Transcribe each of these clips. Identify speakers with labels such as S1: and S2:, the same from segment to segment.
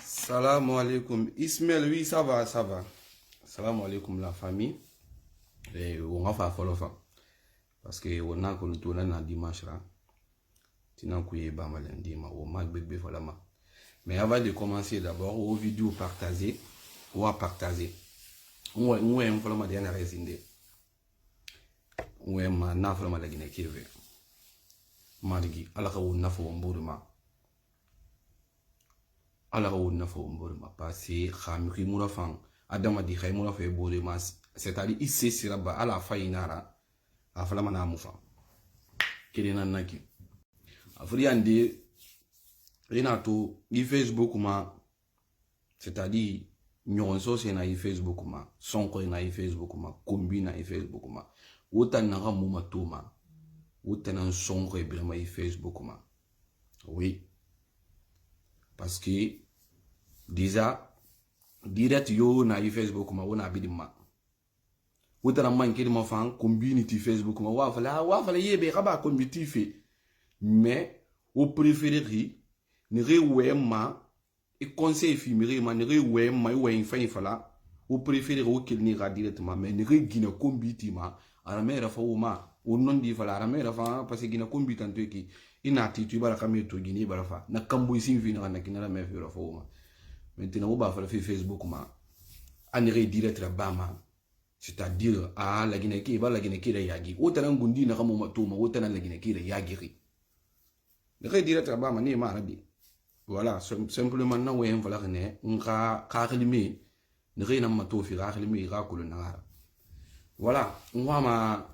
S1: Salam alaikum. Ismaël, oui, ça va, ça va. Salam alaikum la famille. Et on va faire follow fa. Parce que on a qu'on tourne dans dimanche là. Sinon qu'on pas mal lundi ma on mag bébé voilà ma. Mais avant de commencer d'abord aux vidéos partagées ou à partager. On aime follow ma dernière résinde. On aime na follow ma la Guinée qui veut. Marigi ala ka wonna fo mboruma. Ala ka wonna fo mboruma parce que khamiki murafan adama di khay murafa e boruma c'est-à-dire il sait siraba ala fayinara afala mana mufa kelina naki afri ande renato di Facebook ma c'est-à-dire nyon so c'est na Facebook ma sonko na Facebook ma kombi na Facebook ma wotan na ga muma toma wotan na sonko e brema Facebook ma oui parce que déjà direct yo na Facebook ma wona bidima wotara man kedi ma fan community Facebook ma wa fala yebe kaba community fe mais au préféré ni rewe ma e conseil filmé ma ni rewe ma we fin fala au préféré o kel ni ra directement mais ni re gina community ma ara mera fa ma o non di fala ara mera fa parce que gina community tanto ki ina ti tu bara kamé to gini bara fa na kambo isin fi na kinara me fi ra fa ma maintenant on va faire Facebook ma aniré direct la bama c'est-à-dire la Guinée qui va la Guinée qui yagi autant ngundi na kama matuma autant la Guinée qui yagi le direct la bama ni marabi voilà simplement na wen voilà ne nka kharlimi ne re na matofi kharlimi ra kuluna voilà on va ma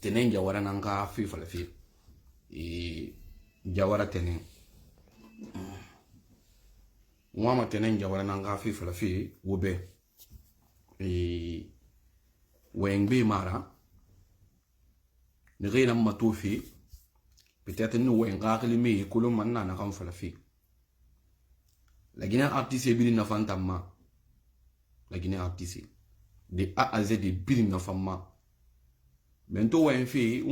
S1: tenenja wara nanga fi fala fi e jawara tenen Moi maintenant jawara nanga fi fala fi wobe e wengbe mara ne reina matofi peut-être nous wenga kelime ko lo manna na kam fala fi la Guinée artiste bi na fantama la Guinée artiste de A à Z de bi na fama mento wen fi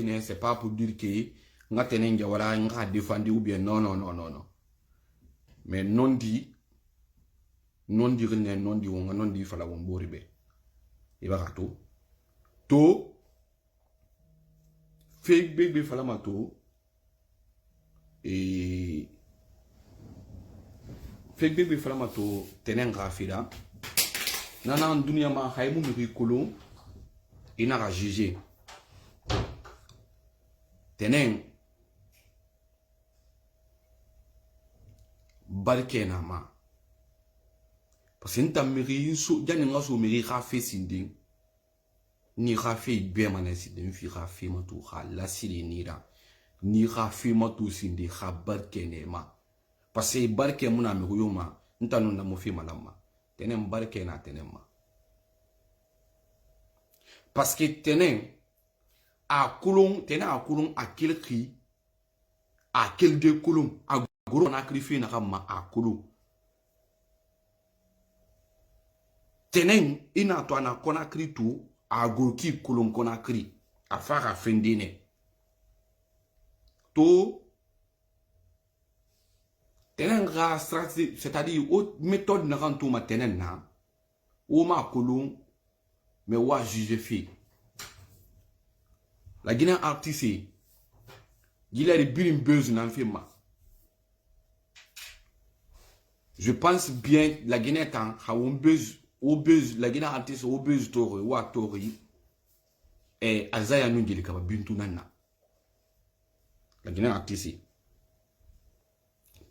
S1: ne c'est pas pour dire que ngatenen jawara nga défendre ou bien non mais non dit non wonga non di fala wombori be e ba to fake big fala mato e fake big fala mato tenen rafira nana dunia ma haymu mi kolo ina ga juger tenen barkena ma parce que nta miri so jani ngaso miri khafe sinding ni khafe be manasi den fi khafe matu khala siri nira ni khafe matu sindi khabarkene ma parce que barke muna mi huyuma nta non na mo fi malama tenen barkena tenen ma parce que tenen a kulon a kilki a quel de kulon a gros na krifi na kama a kulon tenen ina to ana konakri tu a gorki kulon konakri a fara fendine to tenen ga stratégie c'est-à-dire autre méthode na kan to ma tenen na o ma kulon mais wa juge fi la Guinée artiste il a des birim buzz nan fi ma je pense bien la Guinée tan ha on buzz obèse la Guinée artiste obèse tori wa tori et azaya nungeli kaba bintu nana la Guinée artiste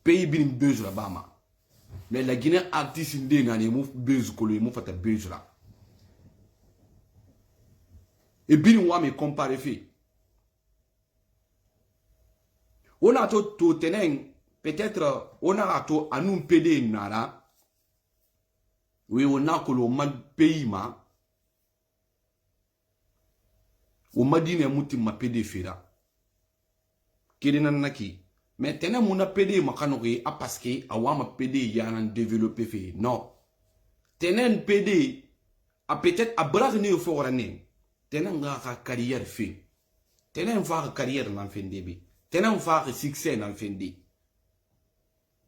S1: pays bin buzz la bama mais la Guinée artiste ndenga ni mu buzz kolo mu fata buzz la et bin wa me comparer fi on a to tenen peut-être on a to anum PD nara. Oui, on a que le pays ma. On m'a dit que ma PD fera. Kédena naki. Mais tena mon PD ma kanori a parce que awa ma PD yana développé fait. Non. tenen PD a peut-être a brak ne fo rane tenen nga ka carrière fait tenen fa carrière nan fende bi tenen fa succès nan fende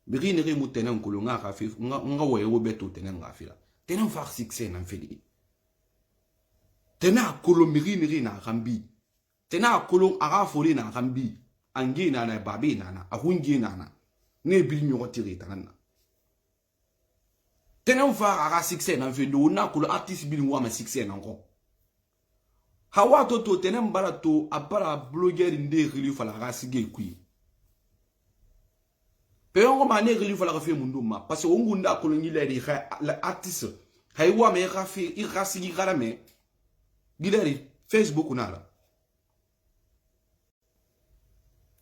S1: biri ne mu tenen ko nga ka fi nga wo yo beto tenen nga fi la tenen fa succès nan fende tena kolo miri na rambi tena kolo aga fori na rambi angi na na babi na ahungi na ne bi nyogo tiri tanana tena fa aga succès nan fende na kolo artiste bi wa ma succès nan ko hawa to tena mbara to apara blogger nde khili fala aga sige kui pe ongo ma ne khili fala ka fe mundu ma parce que ongu nda kolo ngile la artiste haywa me ka fe I ka sigi garame gileri Facebook nala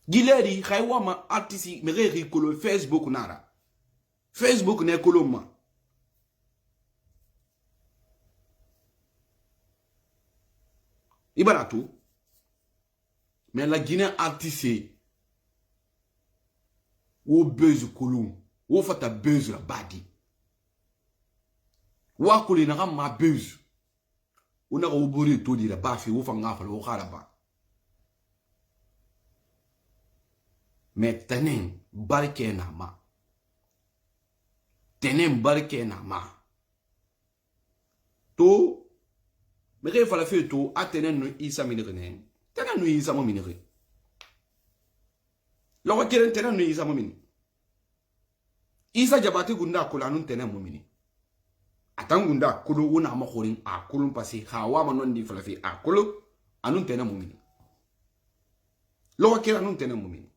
S1: gileri haywa ma artiste me re kolo Facebook nala Facebook ne kolo ma Ibarato mais la Guinée artiste wo buzz kolo wo fata buzz la badi wa kolo na ma buzz una ko bori to di la ba fi wo fa nga fa lo khala ba mais tenen barke na ma tenen barke na ma to me re fa la fe to atenen no isa minire ne tenen no isa mo minire lo ko keren tenen no isa mo minire isa jabate gunda ko lanun tenen mo minire atangunda kulu una ma khorin a kulun pasi hawa ma non di fa la fe a kulu anun tenen mo minire lo ko keren anun tenen mo minire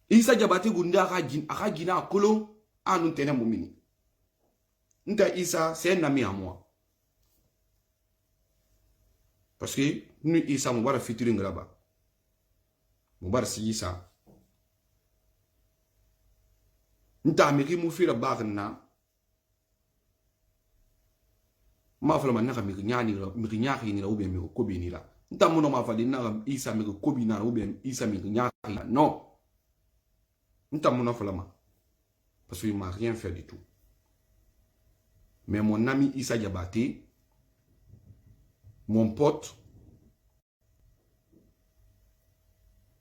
S1: isa jabate gunda aka gina kulu anun tenen mo minire nta isa c'est un ami à moi parce que nous isa mo bara featuring là-bas mo bara si isa nta mi ki mu fira bagna ma fala man naka mi nyani mi nyaki ni la ube mi ko bi ni la nta mo no ma fali na isa mi ko bi na ube isa mi nyaki non nta mo no fala ma parce qu'il m'a rien fait du tout. Mais mon ami Issa Diabaté, mon pote,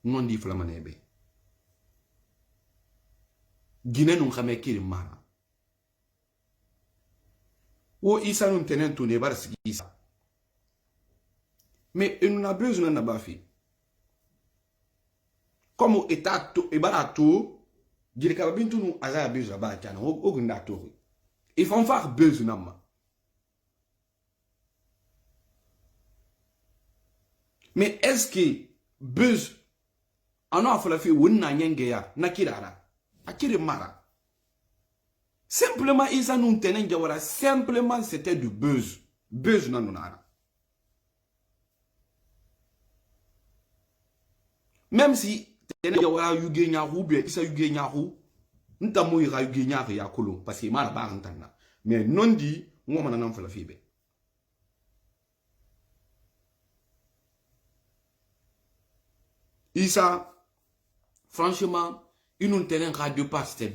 S1: non dit flamanebe. Guinée nous ramène qui mara. Ou Issa nous tenait tout ne barre Issa. Mais il n'a besoin de bafi. Comme état tout et barato. Dire que bintu nous azaya besoin ba kana o gunda to il faut faire besoin nama mais est-ce que besoin en a fait la fi wonna nyenge ya na kirara akire mara simplement ils nous tenaient jawara simplement c'était du besoin non nana même si tena jawara yuge nyahu be isa yuge nyahu nta mo ira yuge nyahu ya kolo parce que mara ba ntana mais non di ngoma nan fa la fibe isa franchement une nous tenait radio pas c'était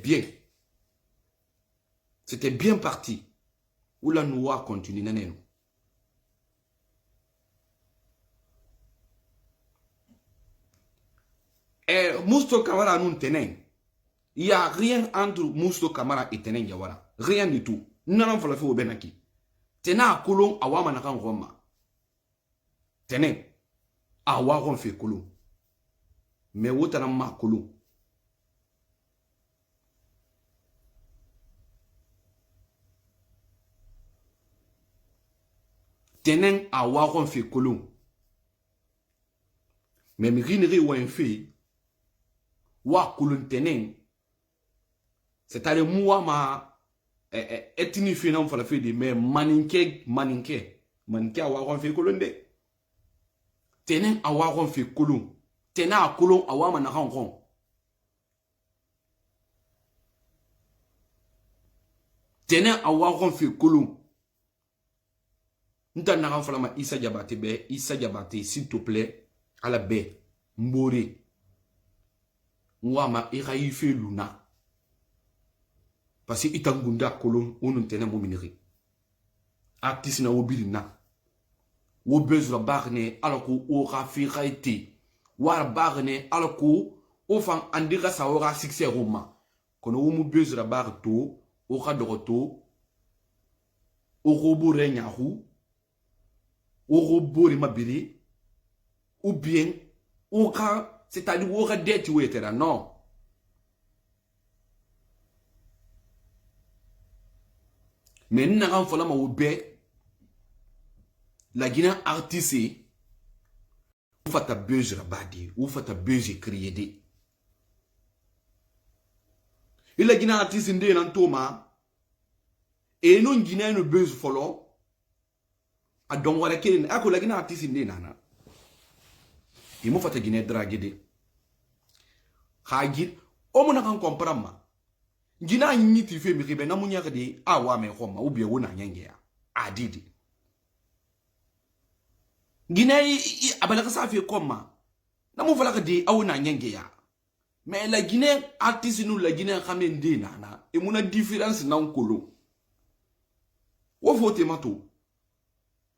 S1: bien parti ou la noua continue naneno Mousto Kamara nous tenait. Il n'y a rien entre Mousto Kamara et Tenen Yawara. Rien du tout. Nous n'avons pas fait au Benaki. Tena Kolon Awama Nakan Roma. Tenen Awaron fait Kolon. Mais où t'as ma Kolon? Tenen Awaron fait Kolon. Mais Mirineri ou un fait. Wa kulun tenen c'est-à-dire moi ma etini finan fala fi de mais maninke awa kon fi kulun de tenen awa kon fi kulun tena kulun awa ma na kon tenen awa kon fi kulun nta na fala ma Issa Diabaté s'il te plaît à la baie mbori Mwama fait luna. Parce que itangunda kolon on tene mo miniri. Artiste na obilina. Wo bezra barne alako o rafira été. War barne alako o fan andira sa ora succès roma. Kono wo mu bezra bar to o ka doroto o robo renyahu o robo le mabiri ou bien o ka c'est-à-dire o ka dette ou etc. Non. Mais nous n'avons pas la Guinée artiste ou fata buzz rabadi ou fata buzz créé. Et la Guinée artiste ndé nan toma et non Guinée no buzz follow a don wala kelen ako la Guinée artiste ndé nana. Il mo fata Guinée dragué de. Khagit o mo na kan comprendre. Gina ni ti fe mi ribe na munya de awa me khoma ou bien wona nyenge ya adidi Gina abala ka sa fe koma na mu fala ka de awona nyenge ya mais la Guinée artiste nous la Guinée xamé ndé nana e muna différence na nkolo wo fote mato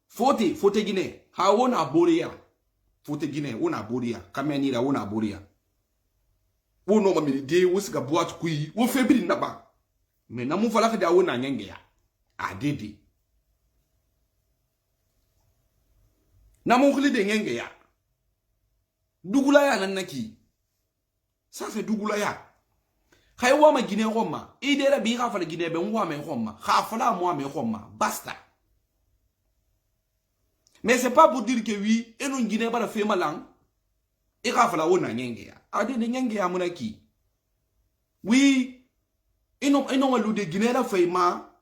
S1: fote Guinée ha wona boria fote Guinée wona boria kameni la wona boria wo no mamili de wo siga boat kui wo febri naba mais na mu fala ka da wona nyenge ya adidi na mu khli de nyenge ya dugula ya nanaki ça c'est dugula ya khay wa ma Guinée Roma idera bi ga fala Guinée be wa me Roma kha fala moi me Roma basta mais c'est pas pour dire que oui et non Guinée ba la fait malang et ga fala wona nyenge ya ade de nyenge ya munaki oui et non walu de Guinée la fait ma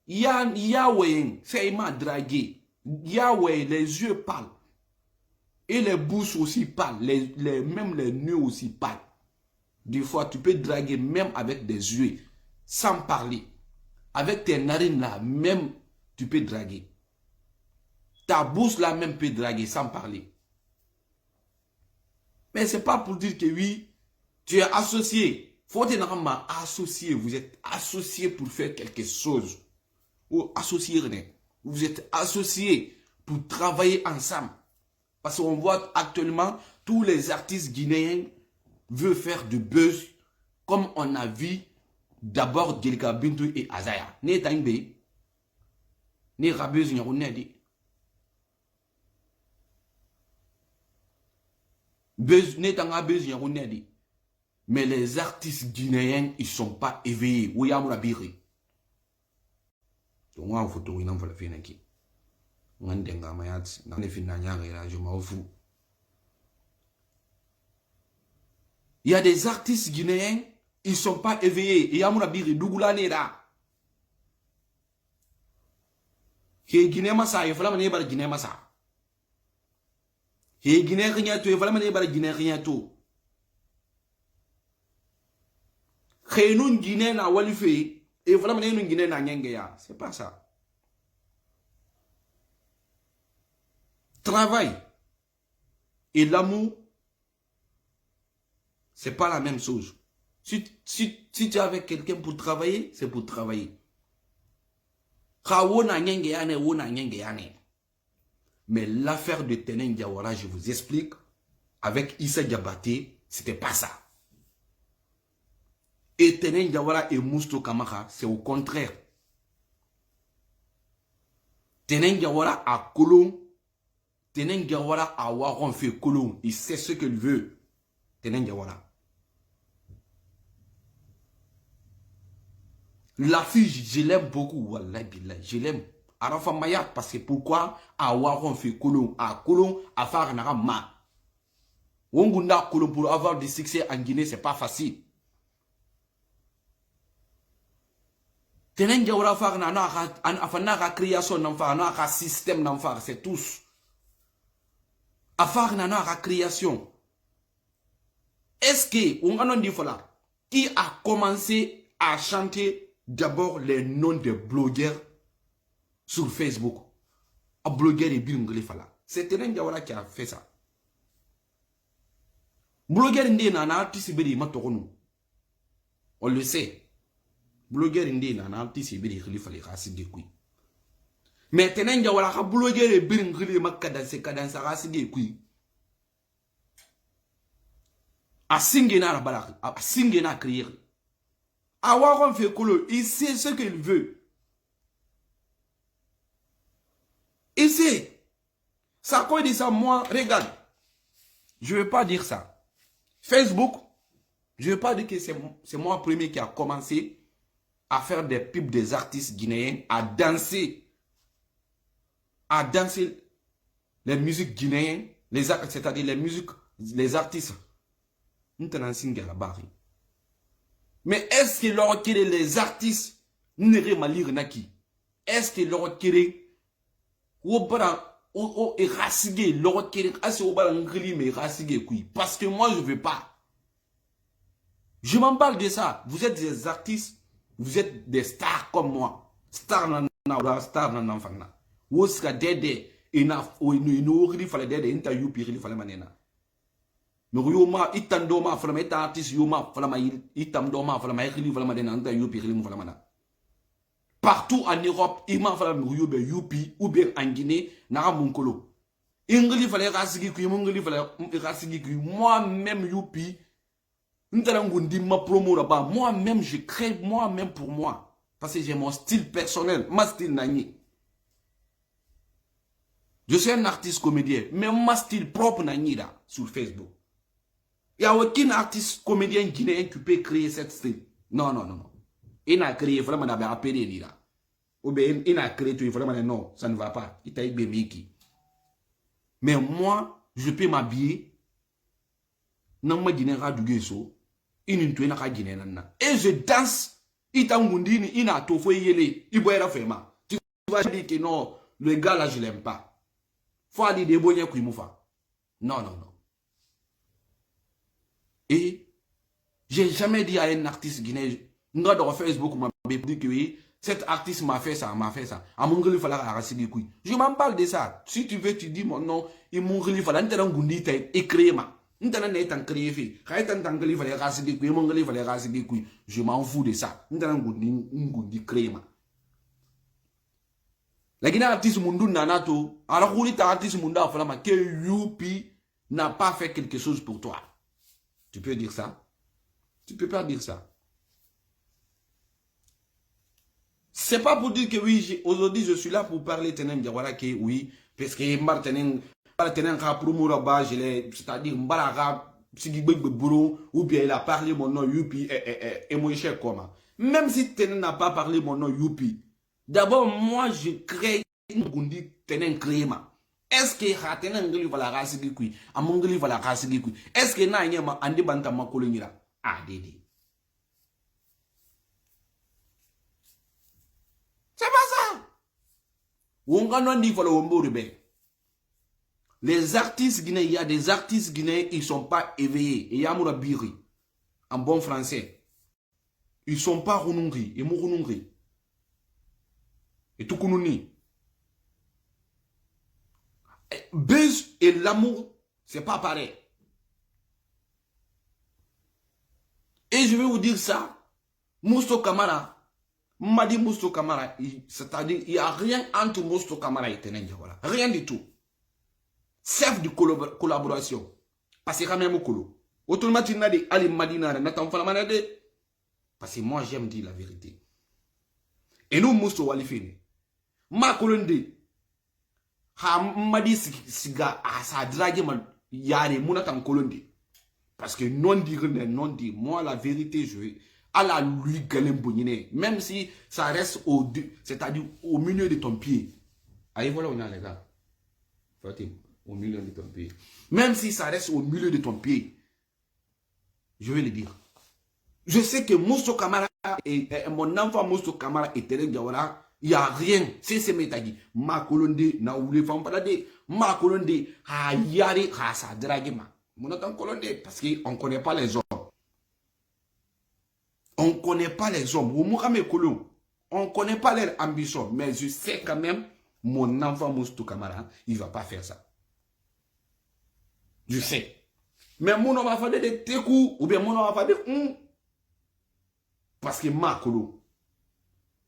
S1: ya wen fait ma draguer ya ouais les yeux pâles et les bouches aussi pâles même les nœuds aussi pâles. Des fois tu peux draguer même avec des yeux sans parler avec tes narines là même tu peux draguer ta bouche là même peut draguer sans parler. Mais c'est pas pour dire que oui, tu es associé. Faut être normalement associé. Vous êtes associé pour faire quelque chose. Ou associé, vous êtes associé pour travailler ensemble. Parce qu'on voit actuellement tous les artistes guinéens veulent faire du buzz comme on a vu d'abord Djelika Bintou et Azaya. Ne taimbe. Ne rabeuse nyaronedi. Mais les artistes guinéens, ils ne sont pas éveillés. Il y a des artistes guinéens, ils ne sont pas éveillés. Il y a mon abiri, Dougoula Nera. Qui est Guinée Massa, il faut la manière de Guinée Massa. Et Guinée rien tout, et voilà manière Guinée rien tout. Nous Guinée na walife, et voilà manière nous Guinée na nyengeya. C'est pas ça. Travail et l'amour, c'est pas la même chose. Si tu es avec quelqu'un pour travailler, c'est pour travailler. Wona nyengeya ne wona nyengeya ne. Mais l'affaire de Tenen Diawara, je vous explique, avec Issa Diabaté, c'était pas ça. Et Tenen Diawara et Mousto Kamara, c'est au contraire. Tenen Diawara à Colomb, Tenen Diawara à Waron fait Colomb, il sait ce qu'il veut. Tenen Diawara. La fille, je l'aime beaucoup, wallah billah, je l'aime. Arafa Mayat, parce que pourquoi à Waron fait Colomb, à Colomb, à Farnara Ma. Wongunda Colomb pour avoir du succès en Guinée, c'est pas facile. Tenen Diawara Farnara création d'enfant, système d'enfant, c'est tous. À Farnara création. Est-ce que, on a dit voilà, qui a commencé à chanter d'abord les noms des blogueurs sur Facebook? Un blogueur et Bilungli Fala. C'est Tenen Diawara qui a fait ça. Blogueur indi na artiste bedi matokonu. On le sait. Blogueur indi na artiste bedi khalifa li khasi de kui. Mais tenen jawala ka blogueur e birin khili makada se kadansa khasi de kui. A singena la balak, a singena crier. A wakon fait colo, il sait ce qu'il veut. Il sait. Ça quoi dit ça, moi, regarde. Je ne veux pas dire ça. Facebook, je ne veux pas dire que c'est moi premier qui a commencé à faire des pubs des artistes guinéens, à danser les musiques guinéennes, c'est-à-dire les musiques, les artistes. Mais est-ce que l'on quitte les artistes n'iraient pas lire naki? Est-ce que l'on quitte ou érasiguer l'on quitte assez au bas mais érasiguer kui? Parce que moi je veux pas. Je m'en parle de ça. Vous êtes des artistes, vous êtes des stars comme moi. Star na star na enfant na. Ou sera dede enough ou il fallait dede interview puis il fallait manena. Mais yoma itandoma falama eta artiste yoma falama itandoma falama ekili falama denanta yupi ekili falama. Partout en Europe, ima falama yubi yupi ou bien en Guinée na munkolo. Ingli fallait rasigi ku mungli fallait rasigi ku moi-même yupi ntarangundi ma promo là-bas. Moi-même je crée moi-même pour moi parce que j'ai mon style personnel, ma style nani. Je suis un artiste comédien, mais ma style propre nani là sur Facebook. Il n'y a aucun artiste comédien guinéen qui peut créer cette style. Non, non, non, non. Il a créé vraiment d'abord appelé là. Ou bien il a créé tout vraiment non, ça ne va pas. Il t'a eu Miki. Mais moi, je peux m'habiller. Non, moi guinéen du guesso. Il ne tué pas guinéen. Et je danse. Il t'a ngoundini, il a tout fait yele. Il boit la fema. Tu vas dire que non, le gars là je l'aime pas. Faut aller débrouiller pour moufa. Non, non, non. Et j'ai jamais dit à un artiste guinéen, nga dans Facebook m'a dit que oui, cet artiste m'a fait ça, m'a fait ça. À mon il fallait arracher les couilles. Je m'en parle de ça. Si tu veux, tu dis mon nom, et mon il fallait n'ter ngundi et créer ma. N'ter n'est en créer fait. Quand t'en il fallait arracher les couilles, mon il fallait arracher les couilles. Je m'en fous de ça. N'ter ngundi créer ma. La Guinée artiste mundu nanato, alors où est artiste mundu a fallu que Youpi n'a pas fait quelque chose pour toi. Tu peux dire ça? Tu peux pas dire ça. C'est pas pour dire que oui, aujourd'hui je suis là pour parler Tenem Diawara que oui, parce que Martenen a promo là-bas, c'est-à-dire Mbaraga, ou bien il a parlé mon nom Youpi et mon cher comment. Même si Tenem n'a pas parlé mon nom Youpi, d'abord moi je crée une gundi Tenem créma. Est-ce que Hatenangli va la race qui cuit, à Mongoli va la race qui cuit? Est-ce que Nanyama Andi Bantama Kolonira? Ah, Dédé. C'est pas ça. Les artistes guinéens, il y a des artistes guinéens, ils ne sont pas éveillés. Et Yamoura Biri, en bon français. Ils ne sont pas renungri. Ils sont renungri. Et tout kununi. Buzz et l'amour, c'est pas pareil. Et je vais vous dire ça. Mousto Kamara, m'a dit Mousto Kamara, c'est-à-dire il n'y a rien entre Mousto Kamara et Tenem Diawara. Rien du tout. Chef de collaboration. Parce que quand même au colo. Automatiquement, Ali Madina, parce que moi j'aime dire la vérité. Et nous, Mousto Walifine. Ma colonde. Ha madi siga asa drague ma yare monatan kolonde parce que non dit moi la vérité je vais à la lui galembonine même si ça reste c'est-à-dire au milieu de ton pied. Allez voilà on a les gars. Fatim au milieu de ton pied. Même si ça reste au milieu de ton pied. Je vais le dire. Je sais que Mousso Kamara et mon enfant Mousso Kamara et Tenem Diawara. Il n'y a rien. C'est métagi. Ma colonde na oule femme parade. Ma colonde ha yari ha sa drague ma. Mon attend colonde parce qu'on ne connaît pas les hommes. On ne connaît pas les hommes. On ne connaît pas leur ambition. Mais je sais quand même, mon enfant Mousto Kamara, il ne va pas faire ça. Je sais. Mais mon va faire des tekou ou bien mon va faire des parce que ma kolo.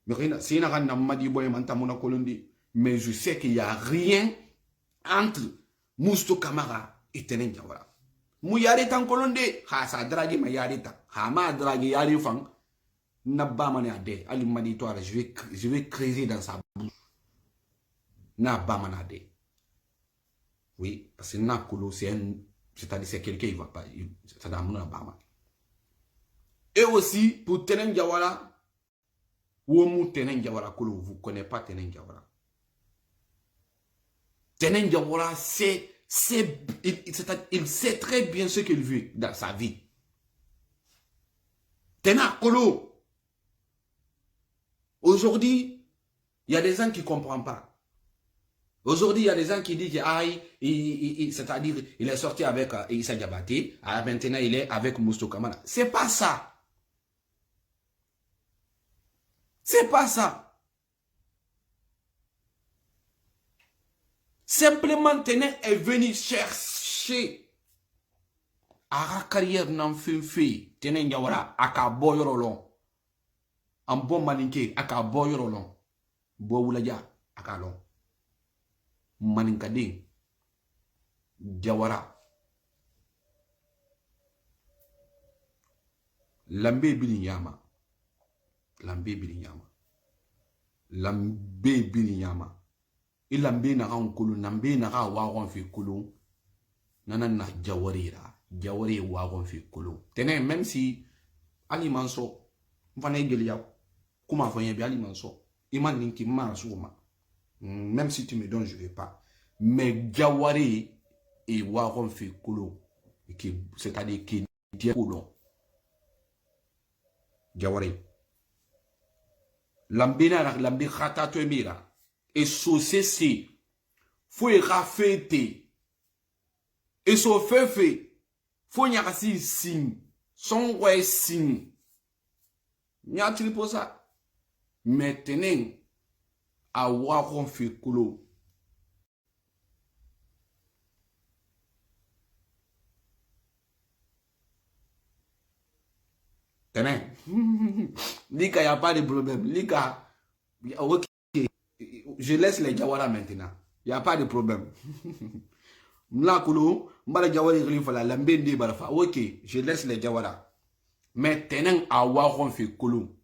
S1: Mais c'est une rana madi boy manta mona kolondi. Mais je sais qu'il n'y a rien entre Mousto Camara et Tenen Jawara. Mou yare tan kolonde ha sa dragi ma yare ta. Ha ma dragi yare fang. N'a mane ade. Ali madi toi je vais creuser dans sa bouche. N'a ba manade. Oui, parce que n'a kolo c'est-à-dire c'est quelqu'un il va pas ça da mona ba. Et aussi pour Tenen Jawara Womu Tenen Jawara kolo vous connaissez pas Tenen Jawara. Tenen Jawara il sait très bien ce qu'il veut dans sa vie. Tena Kolo. Aujourd'hui, il y a des gens qui ne comprennent pas. Aujourd'hui, il y a des gens qui disent que c'est-à-dire il est sorti avec Issa Diabaté, maintenant il est avec Mousto Camara. C'est pas ça. C'est pas ça. Simplement, Tenen est venu chercher à la carrière n'en fait Tenen Jawara à ka boyorolon. En bon maninke à ka boyorolon. Boulaja à ka long. Maninkade Jawara. Lambe Bilinyama. Lambe Bilinyama. Lambe Bilinyama. Il lambe na ran kulu nambe na ra waron fi kulu nana na jawarira jawari waron fi kulu Tenen même si ali manso mfana gelia kuma fanya bi ali manso iman ninki ma souma même si tu me donnes je vais pas mais jawari et waron fi kulu qui c'est-à-dire qui dit kulu jawari lambe na lambe khata to mira et société faut y raféter et so fait faut y avoir signe son ouais signe n'y a-t-il pour ça maintenant à voir on fait colo Tenen Lika y a pas de problème Lika ok. Je laisse les Jawara maintenant. Il n'y a pas de problème. Ok, je laisse les Jawara. Mais Tenen a waron fait kolo.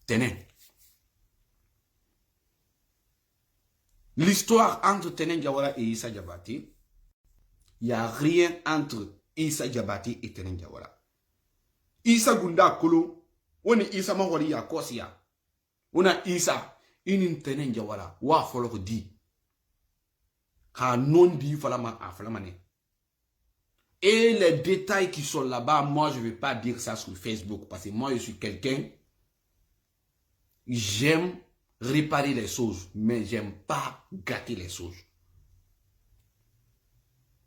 S1: Tenen. L'histoire entre Tenen Jawara et Issa Diabaté, il n'y a rien entre Issa Diabaté et Tenen Jawara. Issa Gunda Kolo. Oni Issa mahori ya kosia. Ona Issa inin Tenen Jawara wa folok di. Ka non di falama a falamane. Et les détails qui sont là-bas, moi je ne vais pas dire ça sur Facebook parce que moi je suis quelqu'un, j'aime réparer les choses, mais j'aime pas gâter les choses.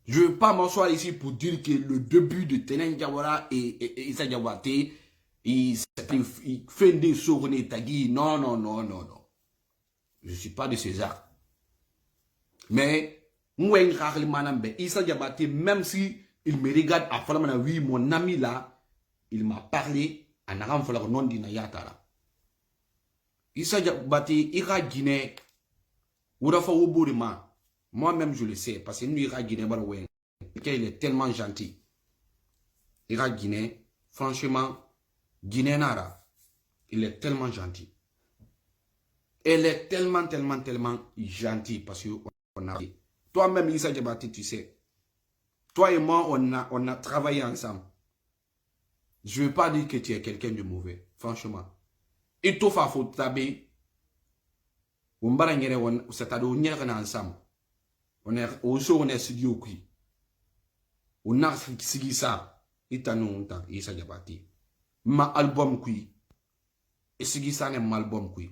S1: Je ne veux pas m'asseoir ici pour dire que le début de Tenen Jawara et Issa Diabaté il fait des sournées tagui. Non, non, non, non, non. Je ne suis pas de César. Mais, Issa Diabaté, même si il me regarde à Falamana, oui, mon ami là, il m'a parlé en Aram Falar non d'Inayatara. Issa Diabaté, il a Guinée, Ourafa Oubourima. Moi-même, je le sais, parce que nous, il a Guinée, il est tellement gentil. Il a Guinée, franchement, Guinée Nara, il est tellement gentil. Elle est tellement gentil parce que on a. Toi-même, Issa Diabaté, tu sais. Toi et moi, on a travaillé ensemble. Je ne veux pas dire que tu es quelqu'un de mauvais, franchement. Et toi, il faut taber. C'est-à-dire, on est ensemble. On est studio. On a signé ça. Il t'a non, Issa Diabaté. Ma album qui et si ça n'est ma album qui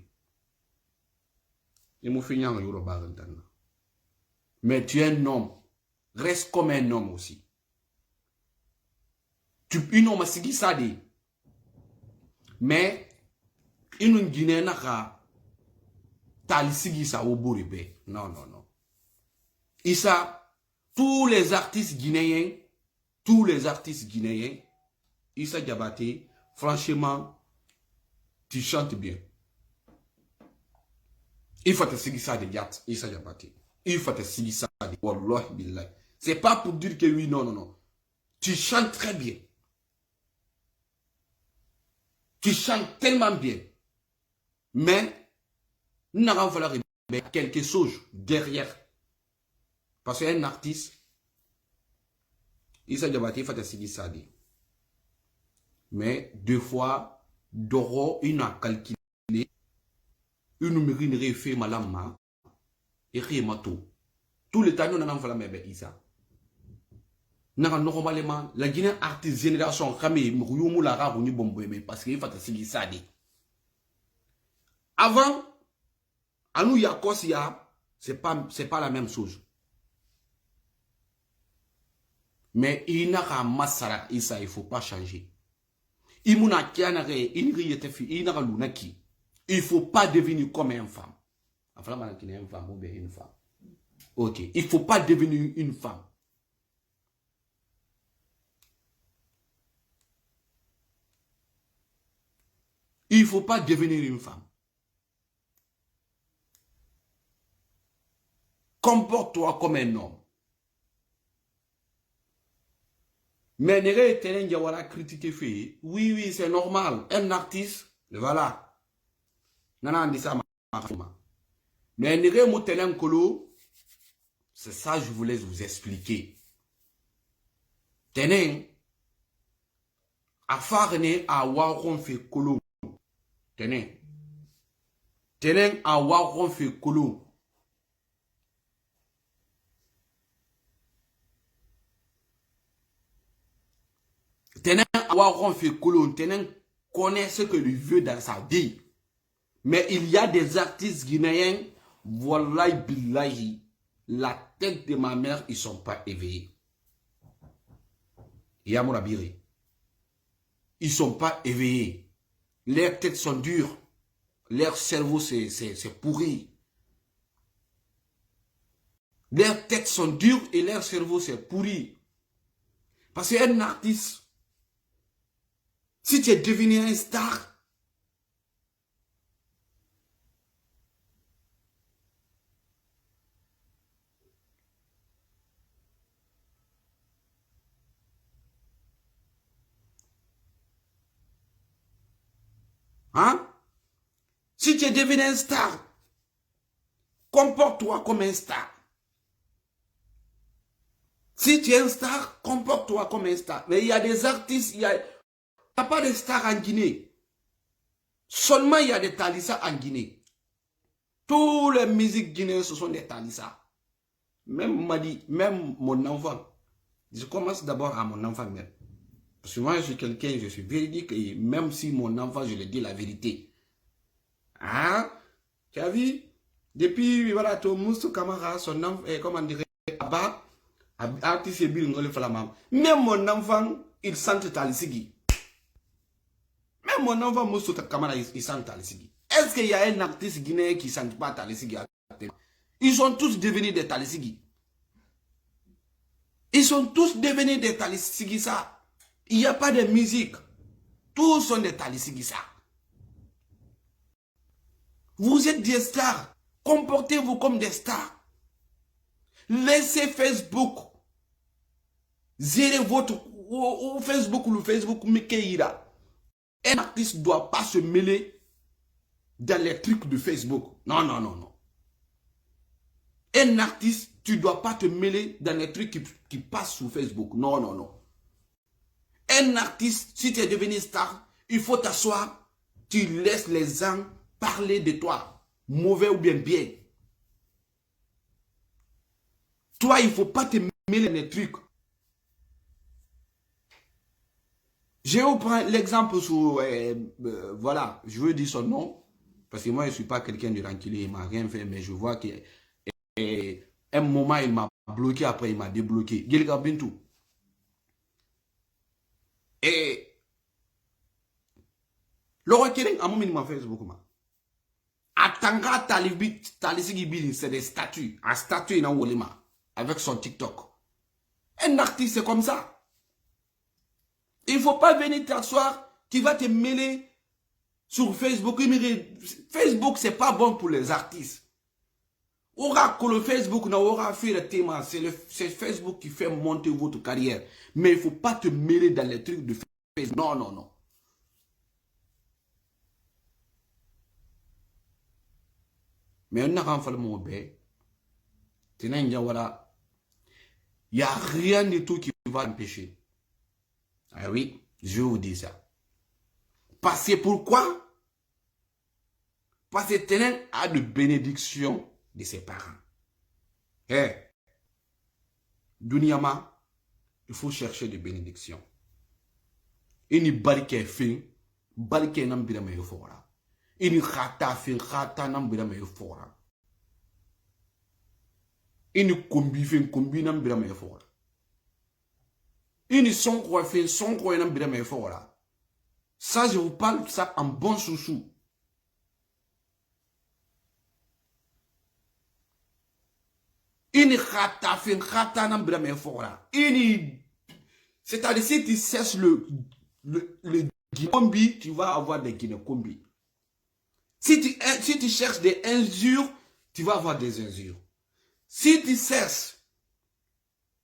S1: il me fait un euro mais tu es un homme, reste comme un homme aussi. Tu une homme si ça dit mais une Guinée n'a tal si ça au bourribé non non non Issa, tous les artistes guinéens, Issa Diabaté, franchement, tu chantes bien. Il faut te seguir ça de Yat, Issa Diabaté. Il faut te seguir ça de Wallah Billah. C'est pas pour dire que oui, non, non, non. Tu chantes très bien. Tu chantes tellement bien. Mais, nous n'avons falloir mettre quelque chose derrière. Parce qu'un artiste, Issa Diabaté, il faut te seguir ça de. Mais, deux fois, Doro, il a calculé. Il nous mérite fait malama. Et rien tout. Tout le temps, nous n'avons falloir mettre Issa. Normalement, la Guinée artiste génération Kamé, Mouyoumu la Rarouni Bomboé, parce qu'il faut te seguir ça de. Avant, à nous, Yakosia, c'est pas la même chose. Mais il n'a qu'à Massara, Issa, il ne faut pas changer. Il n'a qu'à il ne faut pas devenir comme une femme. Enfin, il une femme ou bien une femme. Ok, il ne faut pas devenir une femme. Il ne faut pas devenir une femme. Comporte-toi comme un homme. Mais n'est pas critiquer fait. Oui, oui, c'est normal. Un artiste, voilà. Nana dit ça. Mais n'est pas colo. C'est ça que je voulais vous expliquer. Tenez, à faire à Waron fait colo. Tenez, à Waron fait colo. Tenez, à Waron fait colo. Tenez, connaît ce que lui veut dans sa vie. Mais il y a des artistes guinéens, voilà, billahi, la tête de ma mère, ils ne sont pas éveillés. Yamourabiri. Ils ne sont pas éveillés. Leurs têtes sont dures. Leur cerveau, c'est pourri. Leurs têtes sont dures et leur cerveau, c'est pourri. Parce qu'un artiste, si tu es devenu un star, hein? Si tu es devenu un star, comporte-toi comme un star. Si tu es un star, comporte-toi comme un star. Mais il y a des artistes, il n'y a pas de stars en Guinée. Seulement il y a des talissas en Guinée. Tous les musiques guinéennes, ce sont des talissas. Même mon enfant. Je commence d'abord à mon enfant même. Parce que moi, je suis quelqu'un, je suis véridique. Et même si mon enfant, je lui dis la vérité. Hein? Tu as vu? Depuis, voilà, ton mousse camarade, son enfant, comment dire, là-bas, artiste et bilingole flamam. Même mon enfant, il sent Talisigi. Même mon enfant, mousse camarade, il sent Talisigi. Est-ce qu'il y a un artiste guinéen qui ne sent pas Talisigi? Ils sont tous devenus des Talisigi. Ils sont tous devenus des Talisigi, ça. Il n'y a pas de musique. Tous sont des Talisigi, ça. Vous êtes des stars. Comportez-vous comme des stars. Laissez Facebook. Zérez votre Facebook ou le Facebook Mekeira. Un artiste ne doit pas se mêler dans les trucs de Facebook. Non, non, non, non. Un artiste, tu ne dois pas te mêler dans les trucs qui passent sur Facebook. Non, non, non. Un artiste, si tu es devenu star, il faut t'asseoir, tu laisses les gens parler de toi, mauvais ou bien. Toi, il ne faut pas te mêler dans les trucs. Je vais prendre l'exemple sur, voilà, je veux dire son nom, parce que moi, je ne suis pas quelqu'un de rancunier, il ne m'a rien fait, mais je vois qu'à un moment, il m'a bloqué, après, il m'a débloqué. Gilga Bintou. Et le requérant à mon minimum Facebook, Atanga Talisigi Bili, c'est des statues. Un statut, il n'a pas. avec son TikTok. Un artiste, c'est comme ça. Il ne faut pas venir t'asseoir, tu vas te mêler sur Facebook. Facebook, ce n'est pas bon pour les artistes. Aura que le Facebook n'a aura fait le thème, c'est Facebook qui fait monter votre carrière. Mais il ne faut pas te mêler dans les trucs de Facebook. Non, non, non. Mais on a renfalé mon bé. Il n'y a rien du tout qui va empêcher. Ah oui, je vous dis ça. Parce que pourquoi? Parce que Ténin a de bénédiction de ses parents. Eh, Duniama, il faut chercher de bénédiction. Ini barike fin, barike nam bira me fora. Ini khata fin, khata nam bira me fora. Ini kombi fin, kombi nam bira me fora. Ini sonkro fin, sonkro nam bira me fora. Ça, je vous parle ça en bon chouchou. Ini khata fin, khata nam bira me fora. Ini, c'est-à-dire si tu cesses le Guinée-Combi, tu vas avoir des Guinée-Combi. Si tu cherches des injures, tu vas avoir des injures. Si tu cesses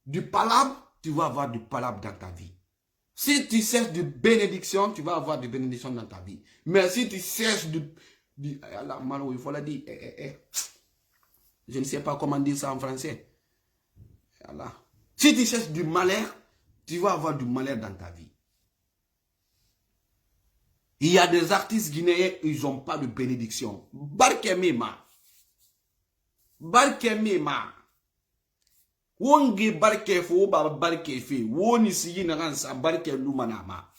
S1: du palabre, tu vas avoir du palabre dans ta vie. Si tu cesses de bénédiction, tu vas avoir des bénédictions dans ta vie. Mais si tu cesses il faut la dire. Je ne sais pas comment dire ça en français. Si tu cesses du malheur, tu vas avoir du malheur dans ta vie. Il y a des artistes guinéens, ils n'ont pas de bénédiction. Barkemema. Barkemema. Wonge barke fo ba barke fe. Woni si na kansa barke lumanama.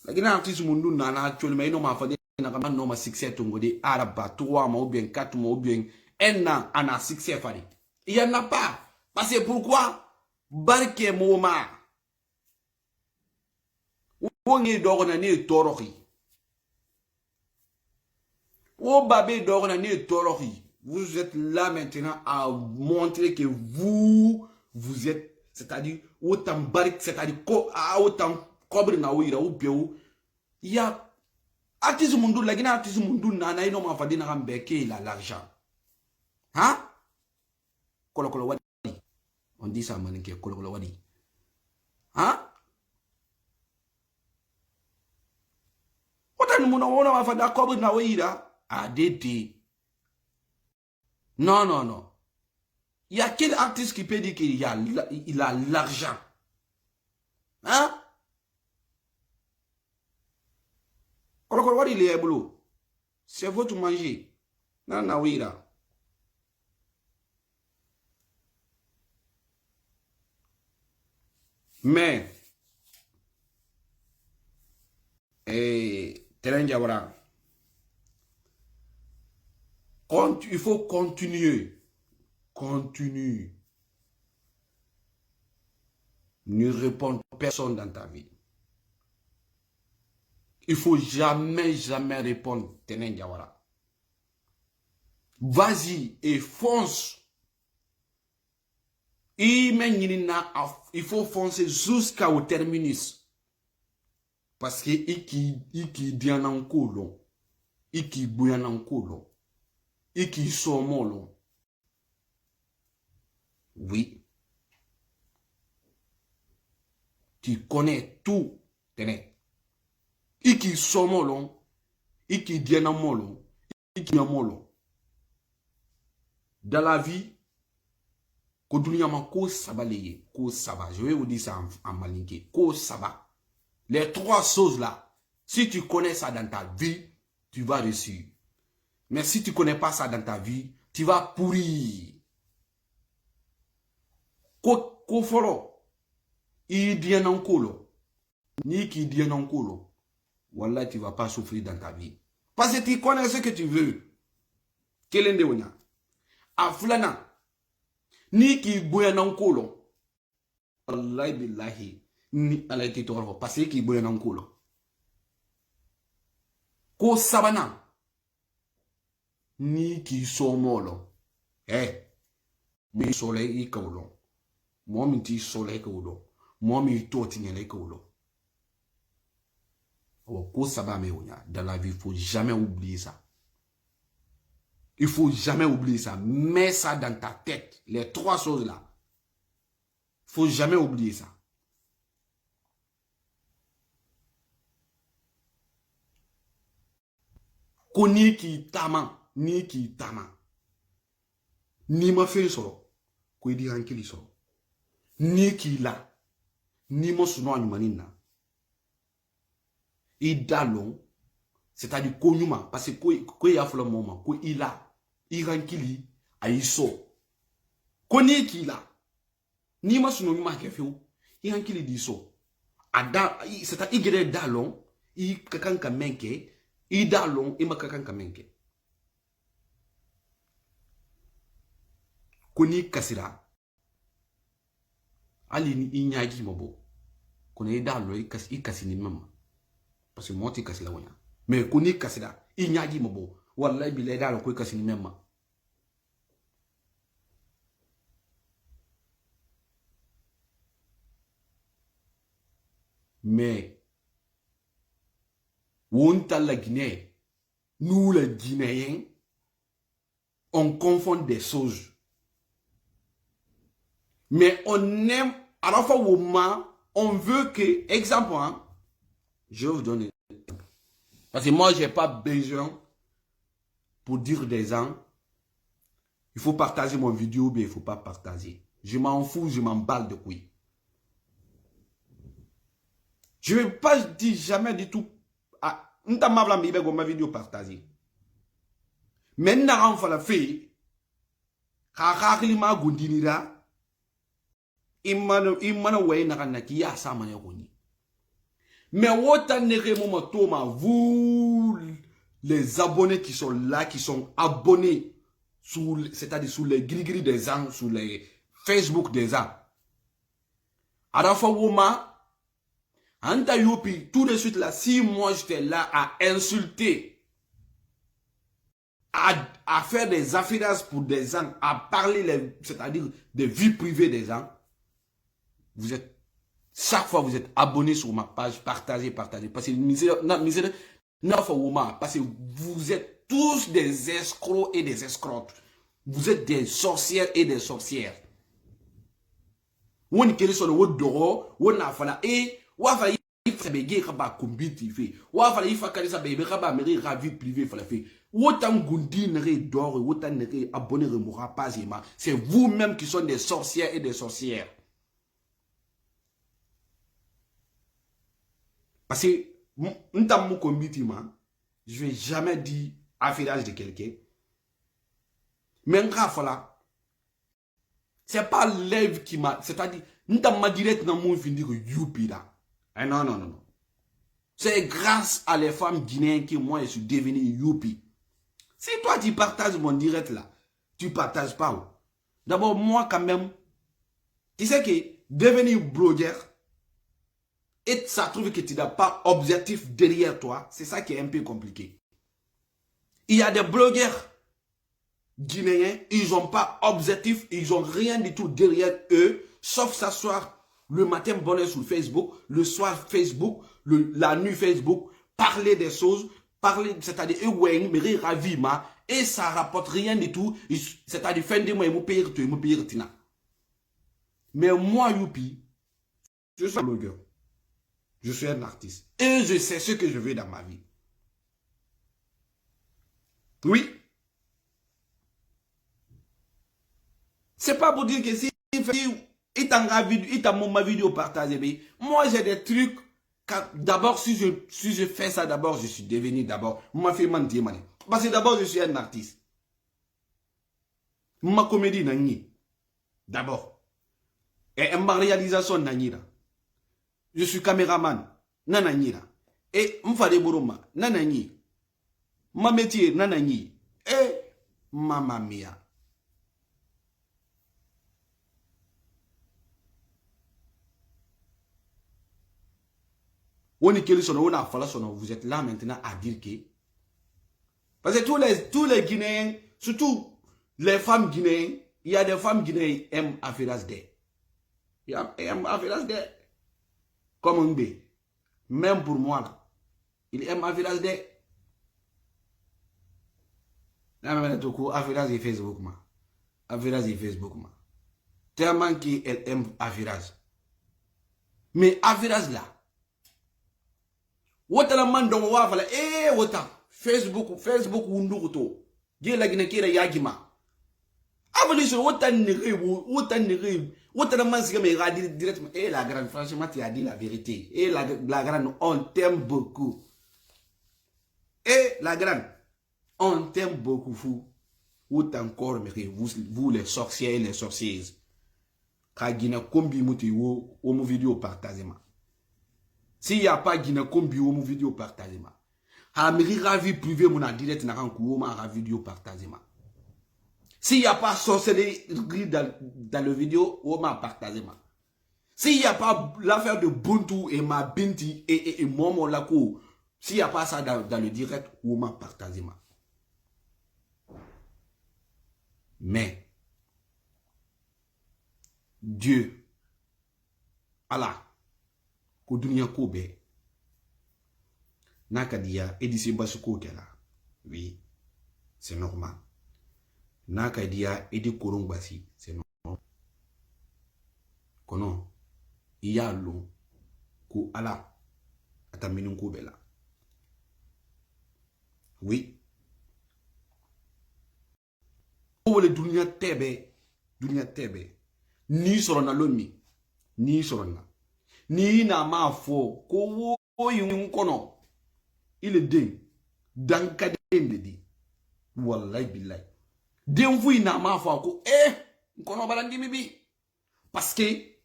S1: Lakini artiste mundu na actuellement ino ma fadi na kama no ma succès tongodi araba 3 mois ou bien 4 mois ou bien 1 an ana succès fadi. Il y en a pas. Parce que pourquoi? Barke moma. Wonge dogona ni toroki. Wo babé dogona ni toroki. Vous êtes là maintenant à montrer que vous êtes, c'est-à-dire, autant barik, c'est-à-dire, autant cobre na ouira ou bio. Il y a artiste mundu, la guina artiste mundu, nana, il n'a pas dit n'a il a l'argent. Hein? Kolo kolo wadi. On dit ça, maninke, kolo kolo wadi. Hein? Autant nous n'avons pas fait cobre na ouira. ADT. Non, non, non. Il y a quel artiste qui peut dire qu'il a l'argent? Hein? C'est votre manger. Non, non, oui, là. Mais, il faut continuer. Continue. Ne réponds personne dans ta vie. Il faut jamais, jamais répondre. Vas-y et fonce. Il faut foncer jusqu'au terminus. Parce que il dit en colon. Il qui bouille en colon. Et qui sont mollo. Oui. Tu connais tout. Tenez. Et qui sont mollo. Et qui viennent en mollo. Et qui en mollo. Dans la vie, ko saba leye. Ko saba. Je vais vous dire ça en malinké. Ko saba. Les trois choses là. Si tu connais ça dans ta vie, tu vas réussir. Mais si tu ne connais pas ça dans ta vie, tu vas pourrir. Ko folo, il dit en colo, ni qui dit en colo, voilà, tu ne vas pas souffrir dans ta vie. Parce que tu connais ce que tu veux. Quel est le cas? Aflana, ni qui bouille en colo, Allah billahi, ni ala ti toro, parce que qui bouille en colo. Ko sabana. Ni qui sont mollo. Eh, mi soleil i kaulon. Moi mi ti soleil kaulon. Moi mi to tignele kaulon. Dans la vie, il ne faut jamais oublier ça. Il ne faut jamais oublier ça. Mets ça dans ta tête. Les trois choses là. Il ne faut jamais oublier ça. Koni ki tama. Ni ki tama. Ni ma fait solo. Ko di hankili solo. Ni ki la. Ni mo suno anyumanina. Et dalon, c'est-à-dire konyuma, parce que quoi y a fait le moment, quoi il a, il rankili, a iso. Koni ki la, ni ma sunonyuma kefeu, il rankili diso. C'est-à-dire il dalon, il kakan kamenke, il dalon, il ma kakan kamenke. Koni kasira, ali ni inyagi mobo, koni dalon, il kasini mama. Parce que moi, je suis là. Mais quand je suis là, il n'y a pas de bon. Wallah, il est là, il est même. Mais, on t'a la Guinée, nous les Guinéens, on confond des choses. Mais on aime, à la fois au moment, on veut que, exemple, hein, je vais vous donner. Parce que moi, je n'ai pas besoin pour dire des gens, il faut partager mon vidéo, mais il ne faut pas partager. Je m'en fous, je m'en balle de couilles. Je ne vais pas dire jamais du tout. Nous avons ma vidéo partagée. Mais nous avons fait la fille. Mais vous, les abonnés qui sont là, qui sont abonnés, c'est-à-dire sous les gris-gris des gens, sous les Facebook des gens. À la fois, tout de suite là, si moi j'étais là à insulter, à faire des affidavits pour des gens, à parler, c'est-à-dire des vies privées des gens, vous êtes, chaque fois vous êtes abonné sur ma page, partagez. Parce que parce que vous êtes tous des escrocs et des escrocs. Vous êtes des sorcières et des sorcières. On est sur le dehors, on a fait la et on a fait il faut béguer kaba combiti fait. On a fait il faut qu'aller ça béguer kaba mais ravi privé faut la faire. Autant gundi n'ré d'or, autant n'ré abonné remora pas éma. C'est vous-même qui sont des sorcières et des sorcières. Parce que dans mon combiti je vais jamais dire affidage de quelqu'un. Mais là, c'est pas l'œuvre qui m'a. C'est-à-dire, nous ma direct dans mon fin dire youpi là. Non. C'est grâce à les femmes guinéennes que moi je suis devenu youpi. Si toi tu partages mon direct là, tu partages pas. D'abord, moi quand même, tu sais que devenir blogueur, et ça trouve que tu n'as pas objectif derrière toi, c'est ça qui est un peu compliqué. Il y a des blogueurs guinéens, ils n'ont pas objectif, ils n'ont rien du tout derrière eux, sauf s'asseoir le matin bonheur sur Facebook, le soir Facebook, la nuit Facebook, parler des choses, parler, c'est-à-dire, et ça rapporte rien du tout, c'est-à-dire, fin de mois, ils me payent, mais moi, youpi, je suis un blogueur, je suis un artiste, et je sais ce que je veux dans ma vie. Oui. C'est pas pour dire que si il t'a ma vidéo partagée, moi j'ai des trucs. D'abord, si je fais ça d'abord, je suis devenu d'abord. Ma fille m'a dit, parce que d'abord, je suis un artiste. Ma comédie n'a ni. D'abord. Et ma réalisation n'a ni. Je suis caméraman. N'a ni. Et m'fade buruma. N'a ni. Ma métier n'a ni. Et mamma mia. Vous êtes là maintenant à dire que. Parce que tous les Guinéens, surtout les femmes guinéennes, Il y a des femmes qui aiment Afiras Day. Il aime Afiras Day. Comme un B. Même pour moi, là. Il aime Afiras Day. Afiras et Facebook, ma. Afiras et Facebook, ma. Tellement qu'elle aime Afiras. Mais Afiras, là. Wota la man don wa fala wota Facebook wundu to je la gina kira yagima avali so wota nere wota la man siga me ga directement la grande franchement tu as dit la vérité la grande on t'aime beaucoup la grande on t'aime beaucoup fou wota encore mais vous les sorciers et les sorcières ka gina kombi muti wo mo vidéo partagement. S'il n'y a pas Guinée comme bio, mon vidéo partagement. Amiri ravi privé, mon direct n'a rien qu'au ma vidéo partagement. S'il n'y a pas sorcellerie dans le vidéo, au ma partagement. S'il n'y a pas l'affaire de Buntu et ma Binti et Momo Lako, s'il n'y a pas ça dans le direct, au ma partagement. Mais, Dieu, Allah, ko dunia ko be nakadia edisi basuko kela oui c'est normal nakadia edi korongbasi c'est normal kono iya lo ko ala ataminin ko bela oui o le dunia tebe ni sorona lomi ni sorona ni na ma fo ko wo yin kono ile den danka den de di wallahi billahi den fu na ma fo ko kono balandi mi bi parce que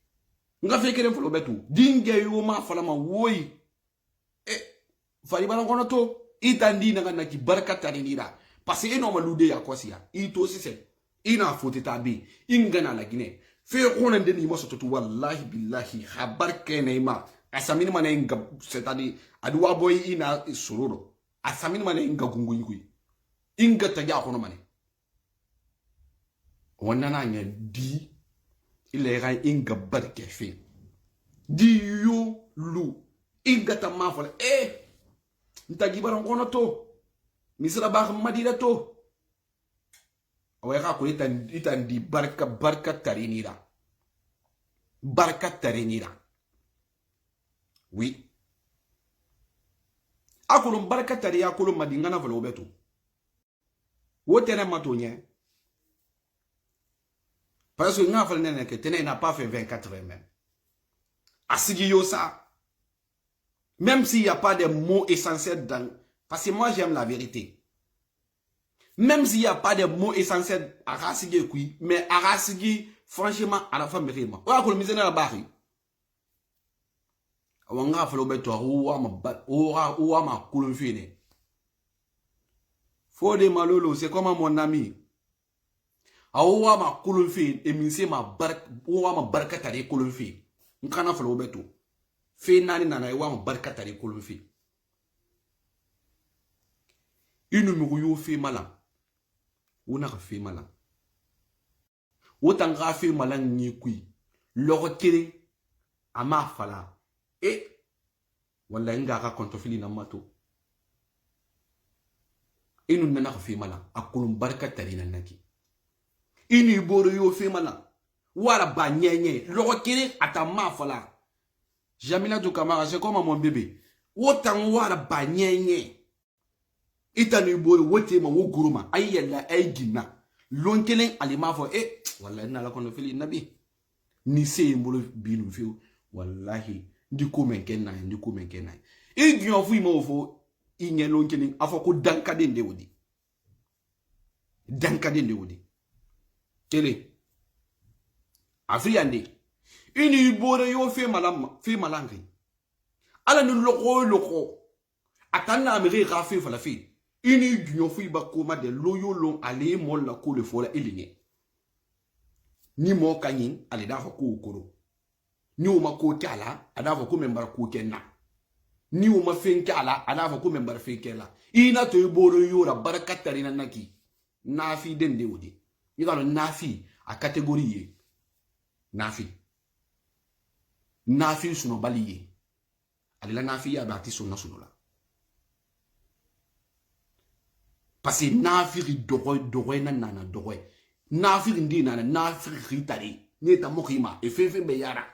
S1: nga fe kere fo betu dinge yo ma fala ma woyi fari bana kono to itandi na na ki barkata ni dira parce que no ma lude ya kosia ito sise ina fo tetabi ingana la Guinée fe konan den ni moso to wallahi billahi habar kenema asamini mana inga c'est-à-dire aduwa boy ina sororo asamini mana inga gungu inga taja kono mane wonana nya di ile ga inga barke fe di yo lu inga ta mafola ntagi baron kono to misra ba madira to aweka ko itan di barka tarinira oui akulum barka tari akulum madingana valo betu wotene matonye parce que nga fal nene que tene n'a pas fait 24 même asigi yo ça même s'il y a pas de mots essentiels dans parce que moi j'aime la vérité. Même s'il n'y a pas de mots essentiels à Rassigé, mais à Rassigé, franchement, à la fin, vraiment. Ou à la mise dans la barre. Ou à la fin, ou à ma coulonfine. Faut des malolo, c'est comme mon ami. Ou à ma coulonfine, et mince ma barque, ou à ma barquette à des coulonfines. N'kana fait le beto. Fait nani nana, ou à ma barquette à des coulonfines. Une numéro fait malin. Wona ka fe mala wotanga fe mala ni kui loro kere ama fala wala nga ka kontofili na mato inu nana ka fe mala akulum barka tarina naki ini boro yo fe mala wala ba nyenye loro kere atama fala Jamila du Camara c'est comme mon bébé wotang wala ba nyenye itani bolo wote ma wo guruma ayella ay ginna lonkelen alima fo wallahi na la kono fili nabi ni sey mbolo binu fiu wallahi ndi ko men kenna e gyon fu mo fo inye lonkelen afo ko dankade nde wodi tele afriande ini bolo yo fe malangi ala ni loko atana amiri rafi fa la fi ini dunyo fu ba koma de loyo long ale mo la ko le fola elinye ni mo kanyin ale da ko okoro ni o ma ko kala ada ko membar ko kenna ni o ma fen kala ada ko membar fen kala ina to iboro yo ra barakatari na naki nafi den de wodi ni galo nafi a catégorie ye nafi nafi suno bali ye alila nafi ya ba ti sunna suno la parce que nafi dogoy na nana dogoy nafi ndi nana nafi ritari ne ta mokima e fefe be yara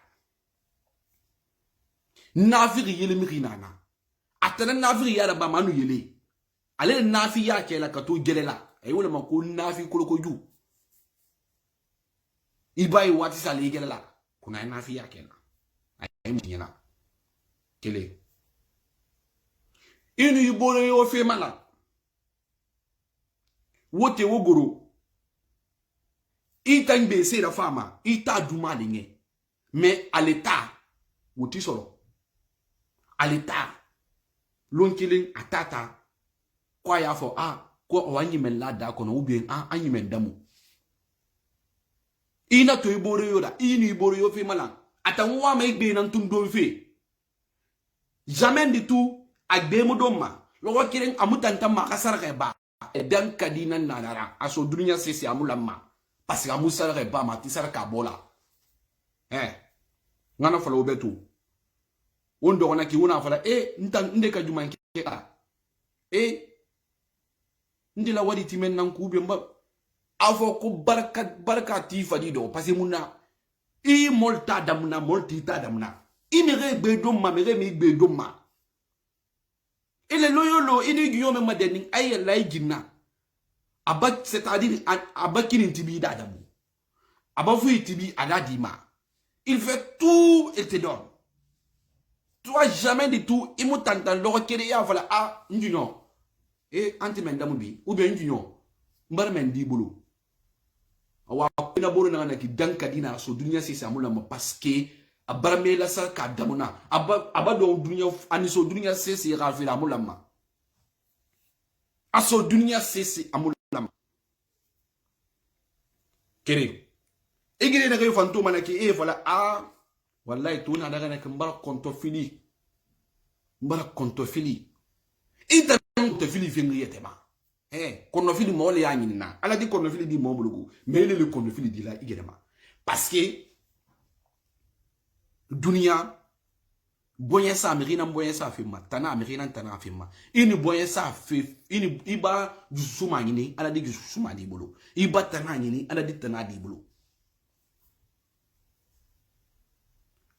S1: nafi yele mi nana atana nafi yara ba manu yele ale nafi ya kela ka to gelela ay wala mako nafi koloko ju ibai wati sale gelela kuna nafi ya kela ay mutiyana kele inu yibolo yo fe mala wote wogoro ita ngbe se la fama ita duma linge mais à l'état woti solo à l'état lonkilin atata kwa ya fo ko wanyi men la da kono ou bien anyi men damu ina to iboro yo da ini iboro yo fe mala atanwa me gbe nan tum do fe jamais du tout agbe mo do ma lo ko kiren amutanta ma kasar ke ba dan kadina nanara aso dunya sesi amulama parce que amusara ke ba ma tisara ka bola ngana falo betu ondo wana ki wona fala ntan nde ka juma ke ndi la wadi timen nan ku be mba afo ko barka ti fadi do parce que munna molta damna molti ta damna mere gbe do ma mere mi gbe do ma ele loyolo ini giyo me madeni ay lay jinna aba c'est-à-dire aba kinin tibi da damu aba fu tibi adadima il fait tout et te donne toi jamais du tout imutanta lo kere ya fala njunyo anti mendamu bi ou bien njunyo mbar men di bulu awa na bolu na ki danka dina so dunya si samula ma parce que abarame la sa ka damuna aba do dunya aniso dunya sesi rafila mulama aso dunya sesi amulama kere igire na kay fanto manaki fala wallahi to na daga na kambara konto fili mbara konto fili ita konto fili fingi yetema konto fili mo le yanyi na ala di konto fili di mo bulugu mais le konto fili di la igirema parce que dunia boyen sa mirina boyen sa fima tana mirina tana fima ini boyen sa ini iba jusuma ngini ala di jusuma di bulu iba tana ngini ala di tana di bulu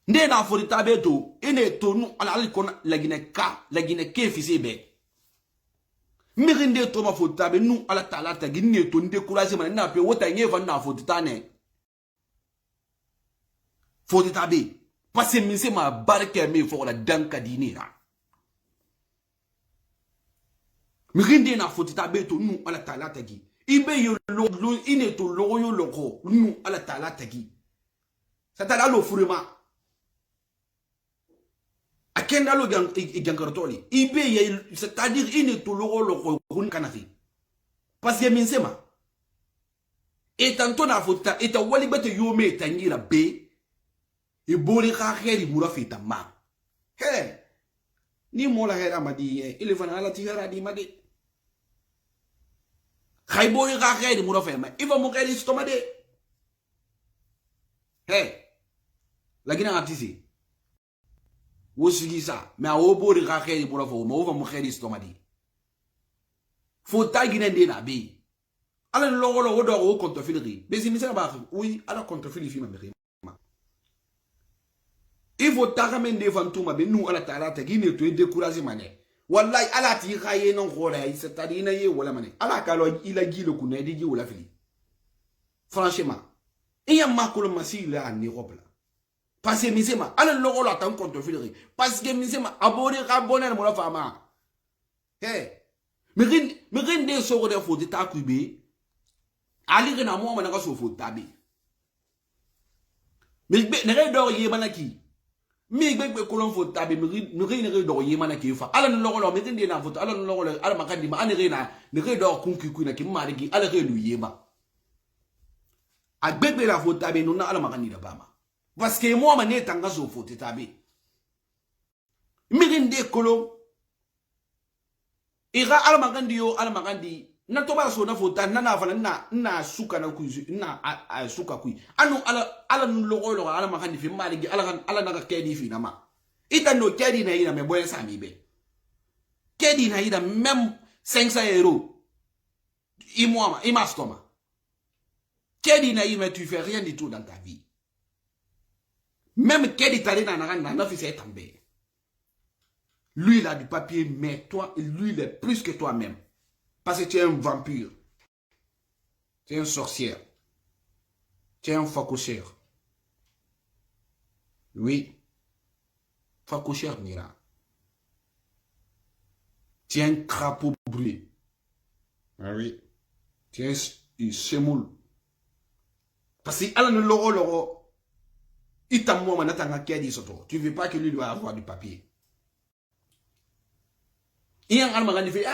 S1: nde na forita beto ene tonu ala kona lagine ke fisi be mirinde to ma forita be nu ala talata ginne to nde courage man na pe wota ngeva na forita ne forita be parce que mise ma barke me fo la danka dinira mirinde na forita beto nu ala talata gi ibe yo lo ine to lo yo loko nu ala talata gi satala lo furema akenda lo gangartoli ibe c'est-à-dire ine to lo kun kanafi parce que minsema et tanto na fota et wali bete yome tangira be e bori ka kheri murafita ma ni mola hera madi ile fana ala tihara di madi khay bori ka kheri murafa ma ifa mo kheri stomade lakini atisi wosigisa mais awo bori ka kheri murafa mo fa mo kheri stomadi fota gine ndina bi ala logolo wodo ko konto filiri besi misera ba oui ala konto fili fi ma meri il faut tagamende fantuma be nous ala talata gine to décourager mané wallahi ala ti khaye non khora c'est-à-dire na ye wala mané ala kalo ila gilo kuna di gi wala fili franchement il y a makolo masila en Europe là parce que misema ala logolo atan konto filiri parce que misema abori ka bonel mo la fama mirin de so de fo de takubi ali gina mo ma na so fo tabi mi be ne do ye manaki mi gbe kolon fo tabi mi ne do ye manaki fa ala no logolo mi de na fo ala no logolo ala makandi ma ani rena ne do kunki kuna ki ma gi ala re lu yeba agbegbe la fo tabi no na ala makandi da bama parce que moi ma ne tanga so fo tabi mirin de kolon ira ala makandi yo ala makandi na to ba so na fota na fala na suka na ku na suka ku anu ala logo ala makandi fi maligi ala na kedi fi na ma ita no kedi na ina me boyen sami be kedi na ina même 500 euros imastoma kedi na ina tu fais rien du tout dans ta vie même kedi talina na fi c'est tambe lui il a du papier mais toi lui il est plus que toi-même. Parce que tu es un vampire. Tu es une sorcière. Tu es un facochère. Oui. Facochère, Mira. Tu es un crapaud brûlé. Ah oui. Tu es un semoule. Parce que Allah ne loro. Il t'a moi maintenant dit soto. Tu ne veux pas que lui doit avoir du papier. Il y a un alma qui fait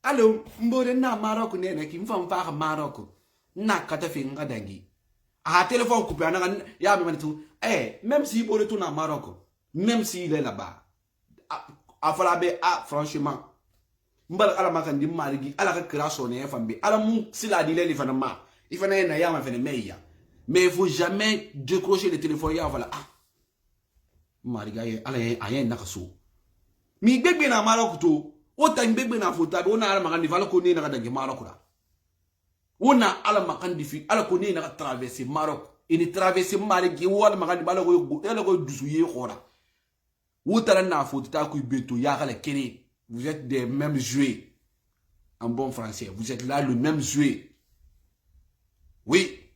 S1: allo mbore na Maroc nene ki mfa mfa Maroc na kata fi ngadangi téléphone coupé na ya me manitou même si bore tout na Maroc même si il est là-bas afala be franchement mbal ala makandi marigi ala ka création ne fambe ala mu sila di le fana ma il fana na ya ma fene meya mais il faut jamais décrocher le téléphone ya voilà mariga ala ayen nakaso mi gbegbe na Maroc to Ota mbebe na fota ona ala makandi vala ko ne na dangi Maroc la ona ala makandi fi ala ko ne na traverser Maroc ini traverser Maroc gi wala makandi bala ko ele ko dusu ye khora wota na fota ku beto ya kala kene vous êtes des mêmes jouets en bon français vous êtes là le même jouet oui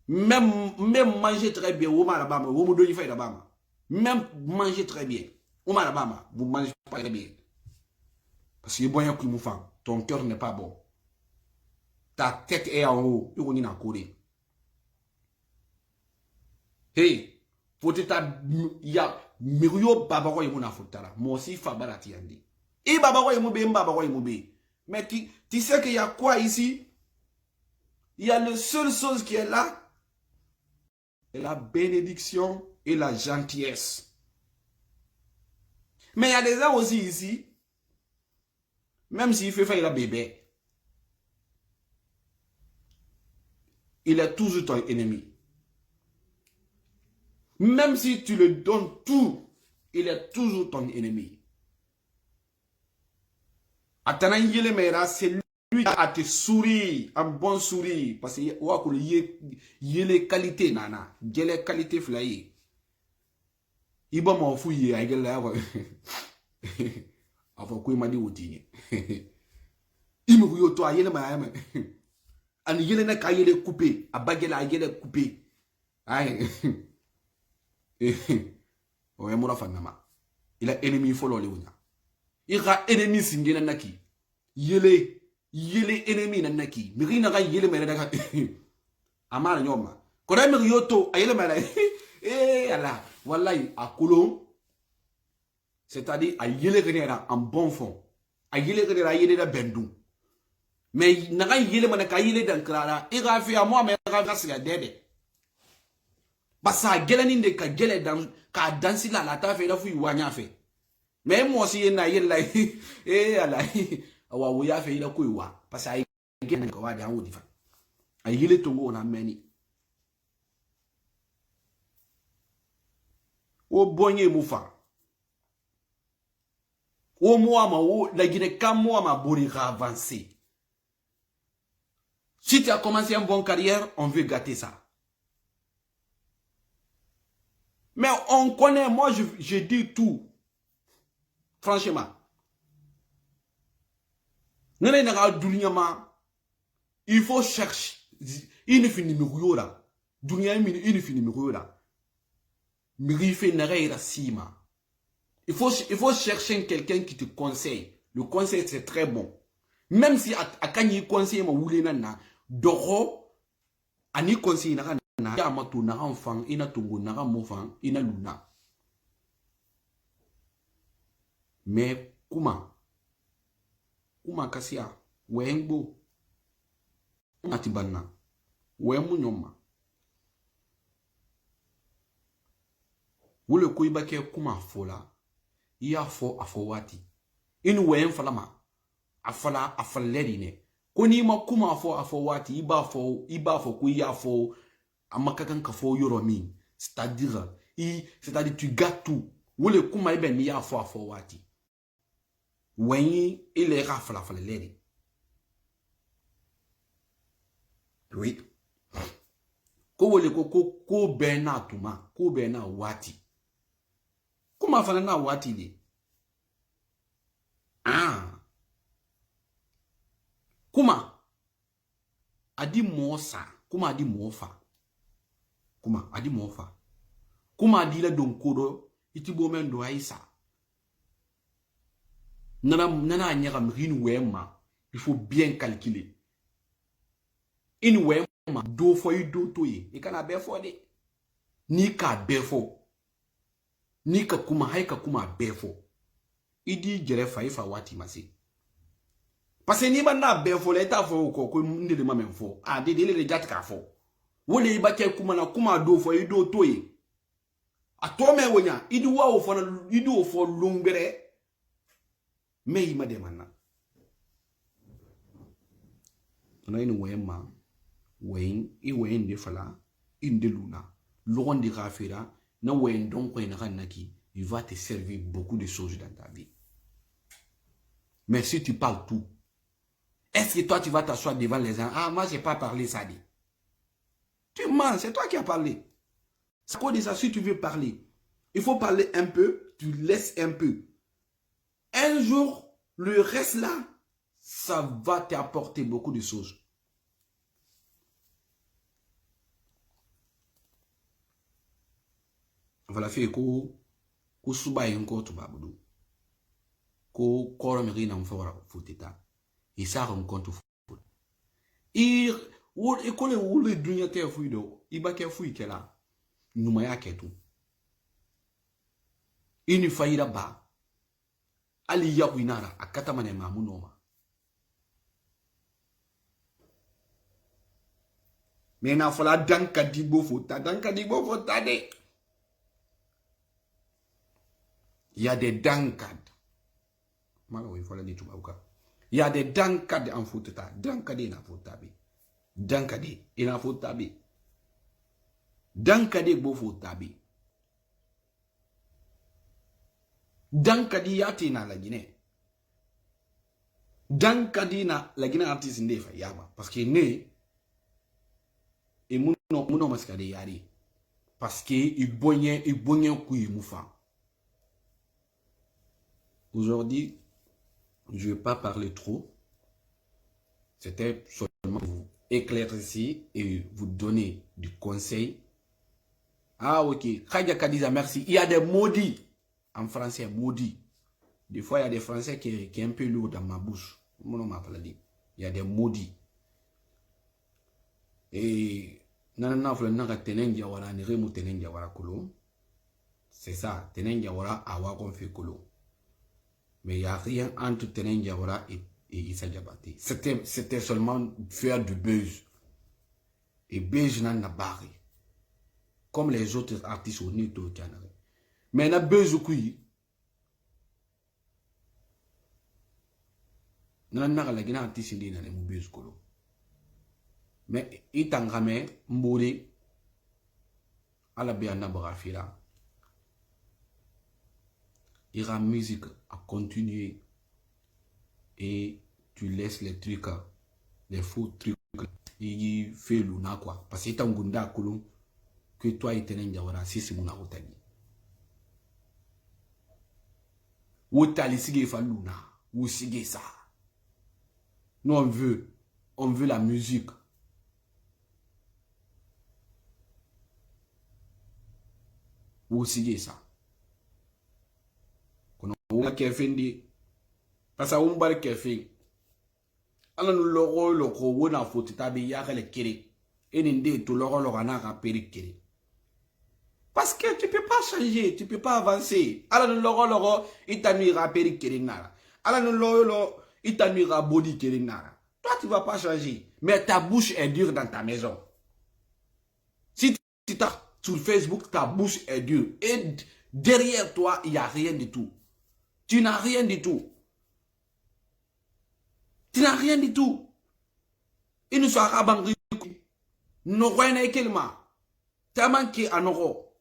S1: même manger très bien ou malabama ou mo do fa da bama même manger très bien ou malabama vous mangez pas très bien. Parce que ton cœur n'est pas bon. Ta tête est en haut. Tu es en Corée. Hey, faut que tu ya mirio babako yemuna futara. Moi aussi fabara tiandi. Et babako yemube. Mais tu sais qu'il y a quoi ici? Il y a la seule chose qui est là. C'est la bénédiction et la gentillesse. Mais il y a des gens aussi ici. Même s'il fait faire la bébé, il est toujours ton ennemi. Même si tu le donnes tout, il est toujours ton ennemi. Attends, c'est lui qui a te sourire, un bon sourire. Parce qu'il y a les qualités, nana. Il y a les qualités flyées. Il va m'en fouiller, il y a enfin quoi m'a dit outi il me voyait toi yele ma yeme an yele na ka yele coupé a bagela yele coupé ay o e mura fanama il a ennemi follow le wunya il a ennemi singena naki yele ennemi na naki mi rina ga yele mere daga amara nyoma ko da mi yoto ayele mala ala wallahi akulo. C'est-à-dire, à yele genera en bon fond. À yele genera yele da bendu. Mais naga yele manaka yele dan krala. Ira fi a moi mais ira si la dede. Basa gele ninde ka gele dan ka dansi la ta fe la fu wanya fe. Mais moi aussi na yele la ala wa wo ya fe ila ko iwa. Parce ay gele ko wa da wodi fa. Ay yele tongo na meni. O bonye mufa. Au moins, la Guinée, quand moi, ma bourri avancer. Si tu as commencé une bonne carrière, on veut gâter ça. Mais on connaît, moi, je dis tout. Franchement. Il faut chercher. Il finit numéro là. Il finit numéro là. Il faut chercher quelqu'un qui te conseille. Le conseil, c'est très bon. Même si à Kanyi conseil ma wule nana, doro, ani conseil nara na ya matu nara enfant, ina tungu nara mofan, ina luna. Mais kuma kasia, wengbo, atibana, wemu nyoma. Wule kuibake kuma fola. Il y a fo afowati inu wen falama afala afaleri ne Koni ma kuma afo wati iba fo ko ya fo amakakan ka fo yoromi. C'est-à-dire tu gâtes tout. Wole kuma ibe ni ya fo afo wati. Wenyi ile rafla fala lede. Oui. Ko wole ko bena tuma, ko bena wati. Kuma fana na wati li. Kuma adi mosa, kuma adi mofa. Kuma adi mofa. Kuma adi la donkodo itibo mendo aisa. Nana anyara mrin wema. Il faut bien calculer. In wema do fo do toye. E kana befo de. Ni ka befo. Ni ka kuma haika kuma befo. Idi jerefa ifa wati masi. Parce que ni ba na befo le ta fo ko ndele ma menfo. Ah de le jat ka fo. Wole iba ke kuma na kuma do fo do toye. Atome wonya idi wa o fo na idi o fo lungbere. Me ima de manna. Na inu wema wen de fala inde luna. Logon de rafira na wen donc ko ina kanaki. Il va te servir beaucoup de choses dans ta vie. Mais si tu parles tout, est-ce que toi tu vas t'asseoir devant les gens? Ah, moi j'ai pas parlé ça dit. Tu mens, c'est toi qui as parlé. C'est quoi déjà si tu veux parler? Il faut parler un peu, tu laisses un peu. Un jour, le reste là, ça va t'apporter beaucoup de choses. Voilà, fait ko suba yenko to babudu. Ko koro meri na mfora futeta. Et ça rencontre foot. Ekole wule dunya ke fuido, iba ke fui kela. Numa ya ketu. Ini faida ba. Ali ya winara akata mane mamunoma. Mena fola danka dibo fota de. Il y a des dankad. Malo il faut la dire tout bauka. Il y a des dankad en fotata. Dankade na fotabe. Dankade ina fotabe. Dankade bo fotabe. Dankadi yati na la Guinée. Dankadi na la Guinée artiste ndefa yaba. Parce que ne et muno maskade yari. Parce que il bonyen kuyi moufa. Aujourd'hui, je ne vais pas parler trop. C'était seulement pour vous éclaircir et vous donner du conseil. Ah ok, Khadia Kadiza, merci. Il y a des maudits. En français, maudit. Des fois, il y a des français qui est un peu lourd dans ma bouche. Mon m'a pas dit. Il y a des maudits. Et c'est ça. Mais il n'y a rien entre Tenen Diawara et Issa Diabaté. C'était seulement faire du buzz. Et buzz n'a pas barré. Comme les autres artistes au Nito Canada. Mais na bezu kui na la gina artiste ndi na le bezu kolo mais itangame mbori ala be na brafira ira musique à continuer et tu laisses les trucs les faux trucs il fait luna quoi parce que tangunda kolo que toi et Tenen Diawara si c'est mon arotani. Wotali sige faluna, ou sige ça. Nous on veut la musique. Ou sige ça. Kono wala kefendi. Pasa umbar kefe. Ala no logo wona foti tabi yakale kiri. Eninde to logo na ka peri kiri. Parce que tu ne peux pas changer, tu ne peux pas avancer. Alors, le logo, il t'annuira péri kérinara. Alors, le logo, il t'annuira body kérinara. Toi, tu ne vas pas changer. Mais ta bouche est dure dans ta maison. Si tu tapes sur Facebook, ta bouche est dure. Et derrière toi, il n'y a rien du tout. Tu n'as rien du tout. Tu n'as rien du tout. Inu so akabangri no kwene kelma tellement que anoro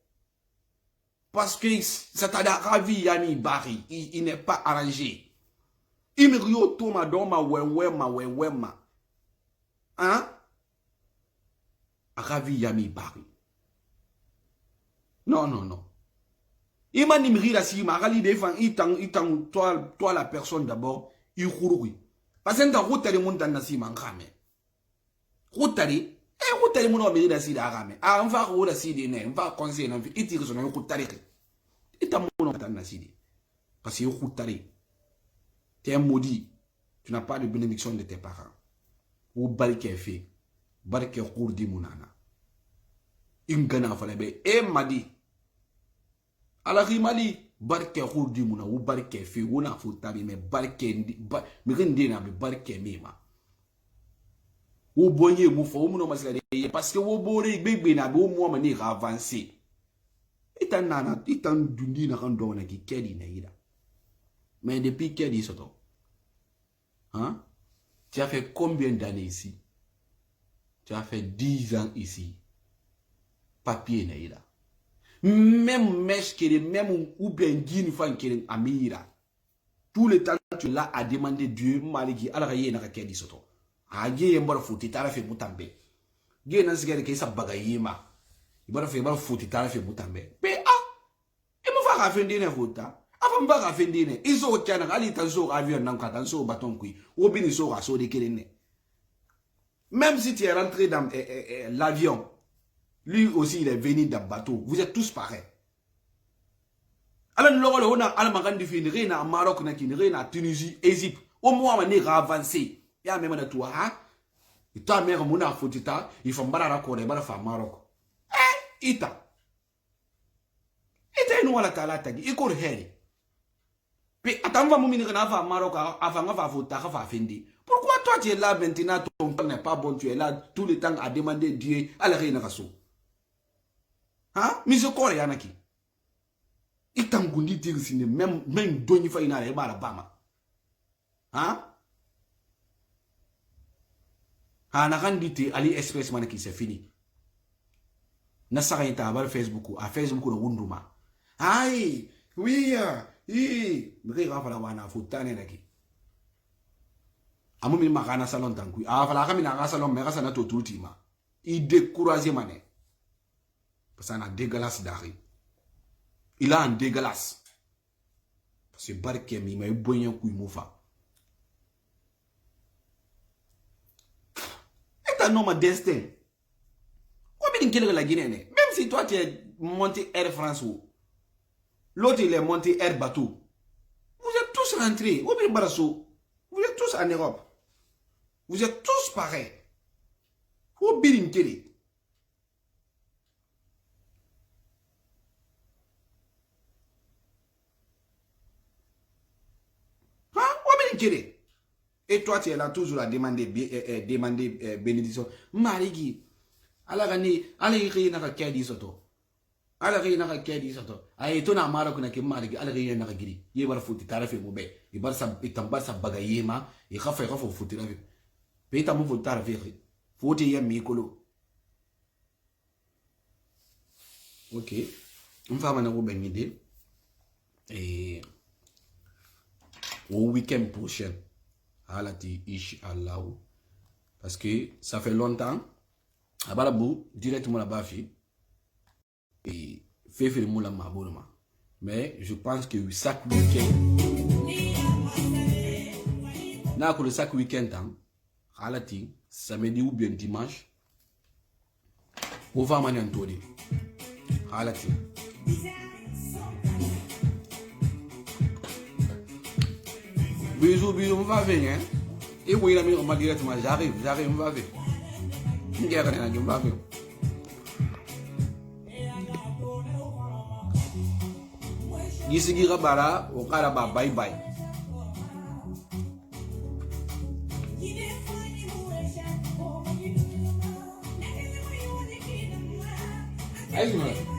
S1: parce que ça t'a ravi yani bari il n'est pas arrangé il me rio toma doma wema hein ravi yami bari non il m'a nimri la si ma rali defan itang toi la personne d'abord il khurui parce que dans route le monde dans si man khame routari routari mon ami da si da khame on va roula si de ne on va conseiller non itiri so no routari itam mon dans si de parce que routari tu es maudit tu n'as pas de bénédiction de tes parents ou barke fait barke khourdi munana ingana fala be e madi ala rimali barke khourdi muna ou barke fait wona foutabi mais barke mi rende na be barke mema ou bonye mou fo mu no masila de parce que wo bore gbegbe na be o mo ma ni avancer itan nana itan dundi na kan do na ki kedi na ida mais depuis kedi soto hein tu as fait combien d'années ici? Tu as fait 10 ans ici. Papier na ida. Même mesh kere, même ou bien gini fan kere amira. Tout le temps tu es là à demander Dieu, maligi, ala ye na kedi soto. Age yembara futi tara fe mutambe. Ge na sigere ke sa bagayima. Ibara fe bara futi tara fe mutambe. Pe e mo fa ka fe ndine futa. Afa mba ka fe ndine. Iso tiana ali tanso avion nan ka tanso baton kui. Obini so ka so de kelene. Même si tu es rentré dans l'avion, lui aussi il est venu dans le bateau. Vous êtes tous pareils. Alors nous on a Almagan du fin, rien à Maroc, rien à Tunisie, Égypte. Au moins on est avancé. Il y a même de toi, et ta mère mon a foutu ta, il faut m'bara ko ne bara fa Maroc. Ita nous ala tala tagi, il court heri. Puis attends va moumini na fa Maroc avant va fouta fa fendi. Pourquoi toi tu es là maintenant, ton temps n'est pas bon, tu es là tout le temps à demander Dieu à la reine raso? Hein? Mais ce corps est anaki. Il t'a ngondi dire si même doni fa ina reba la bama. Hein? Na randite Ali Express manaki c'est fini. Na sara ita bar Facebook, à Facebook no wunduma. Aïe, oui, mais rafa la wana futane naki. Amumi makana salon tankui afala kami na salon me rasa na to tutima il décourager mané parce que na dégueulasse dari il a un dégueulasse parce que barke mi may bonyan kuy moufa et un homme destin quoi bien qu'il la Guinée même si toi tu es monté Air France ou l'autre il est monté Air bateau vous êtes tous rentrés au bien barasso vous êtes tous en Europe. Vous êtes tous pareils. Vous birin kere. Hein? Vous birin kere. Et toi, tu es là toujours à demander bénédiction. Marigi. Ala gani, ala yiri na kedi soto. Ala gani na kedi soto. Ay to na mara kuna ke marigi, ala gani na giri. Ye bar futi tarafe mo be. E bar sa itambar sa bagayema, e khafa futi rafe. Peta mo votar veri. Foti ya mikolo. Ok. On va maintenant vous idée. Et au week-end prochain. Alati ish Allah. Parce que ça fait longtemps. À Balabou, directement là-bas. Et fait le moula mabourma. Mais je pense que chaque week-end. N'a que chaque week-end. Halati, samedi ou bien dimanche, on va manger un tour. Halati. Bisous, on va venir. Et oui, l'ami, on m'a directement, j'arrive, on va venir. On va venir. Gisi bara, on va bye bye. Aí, mano.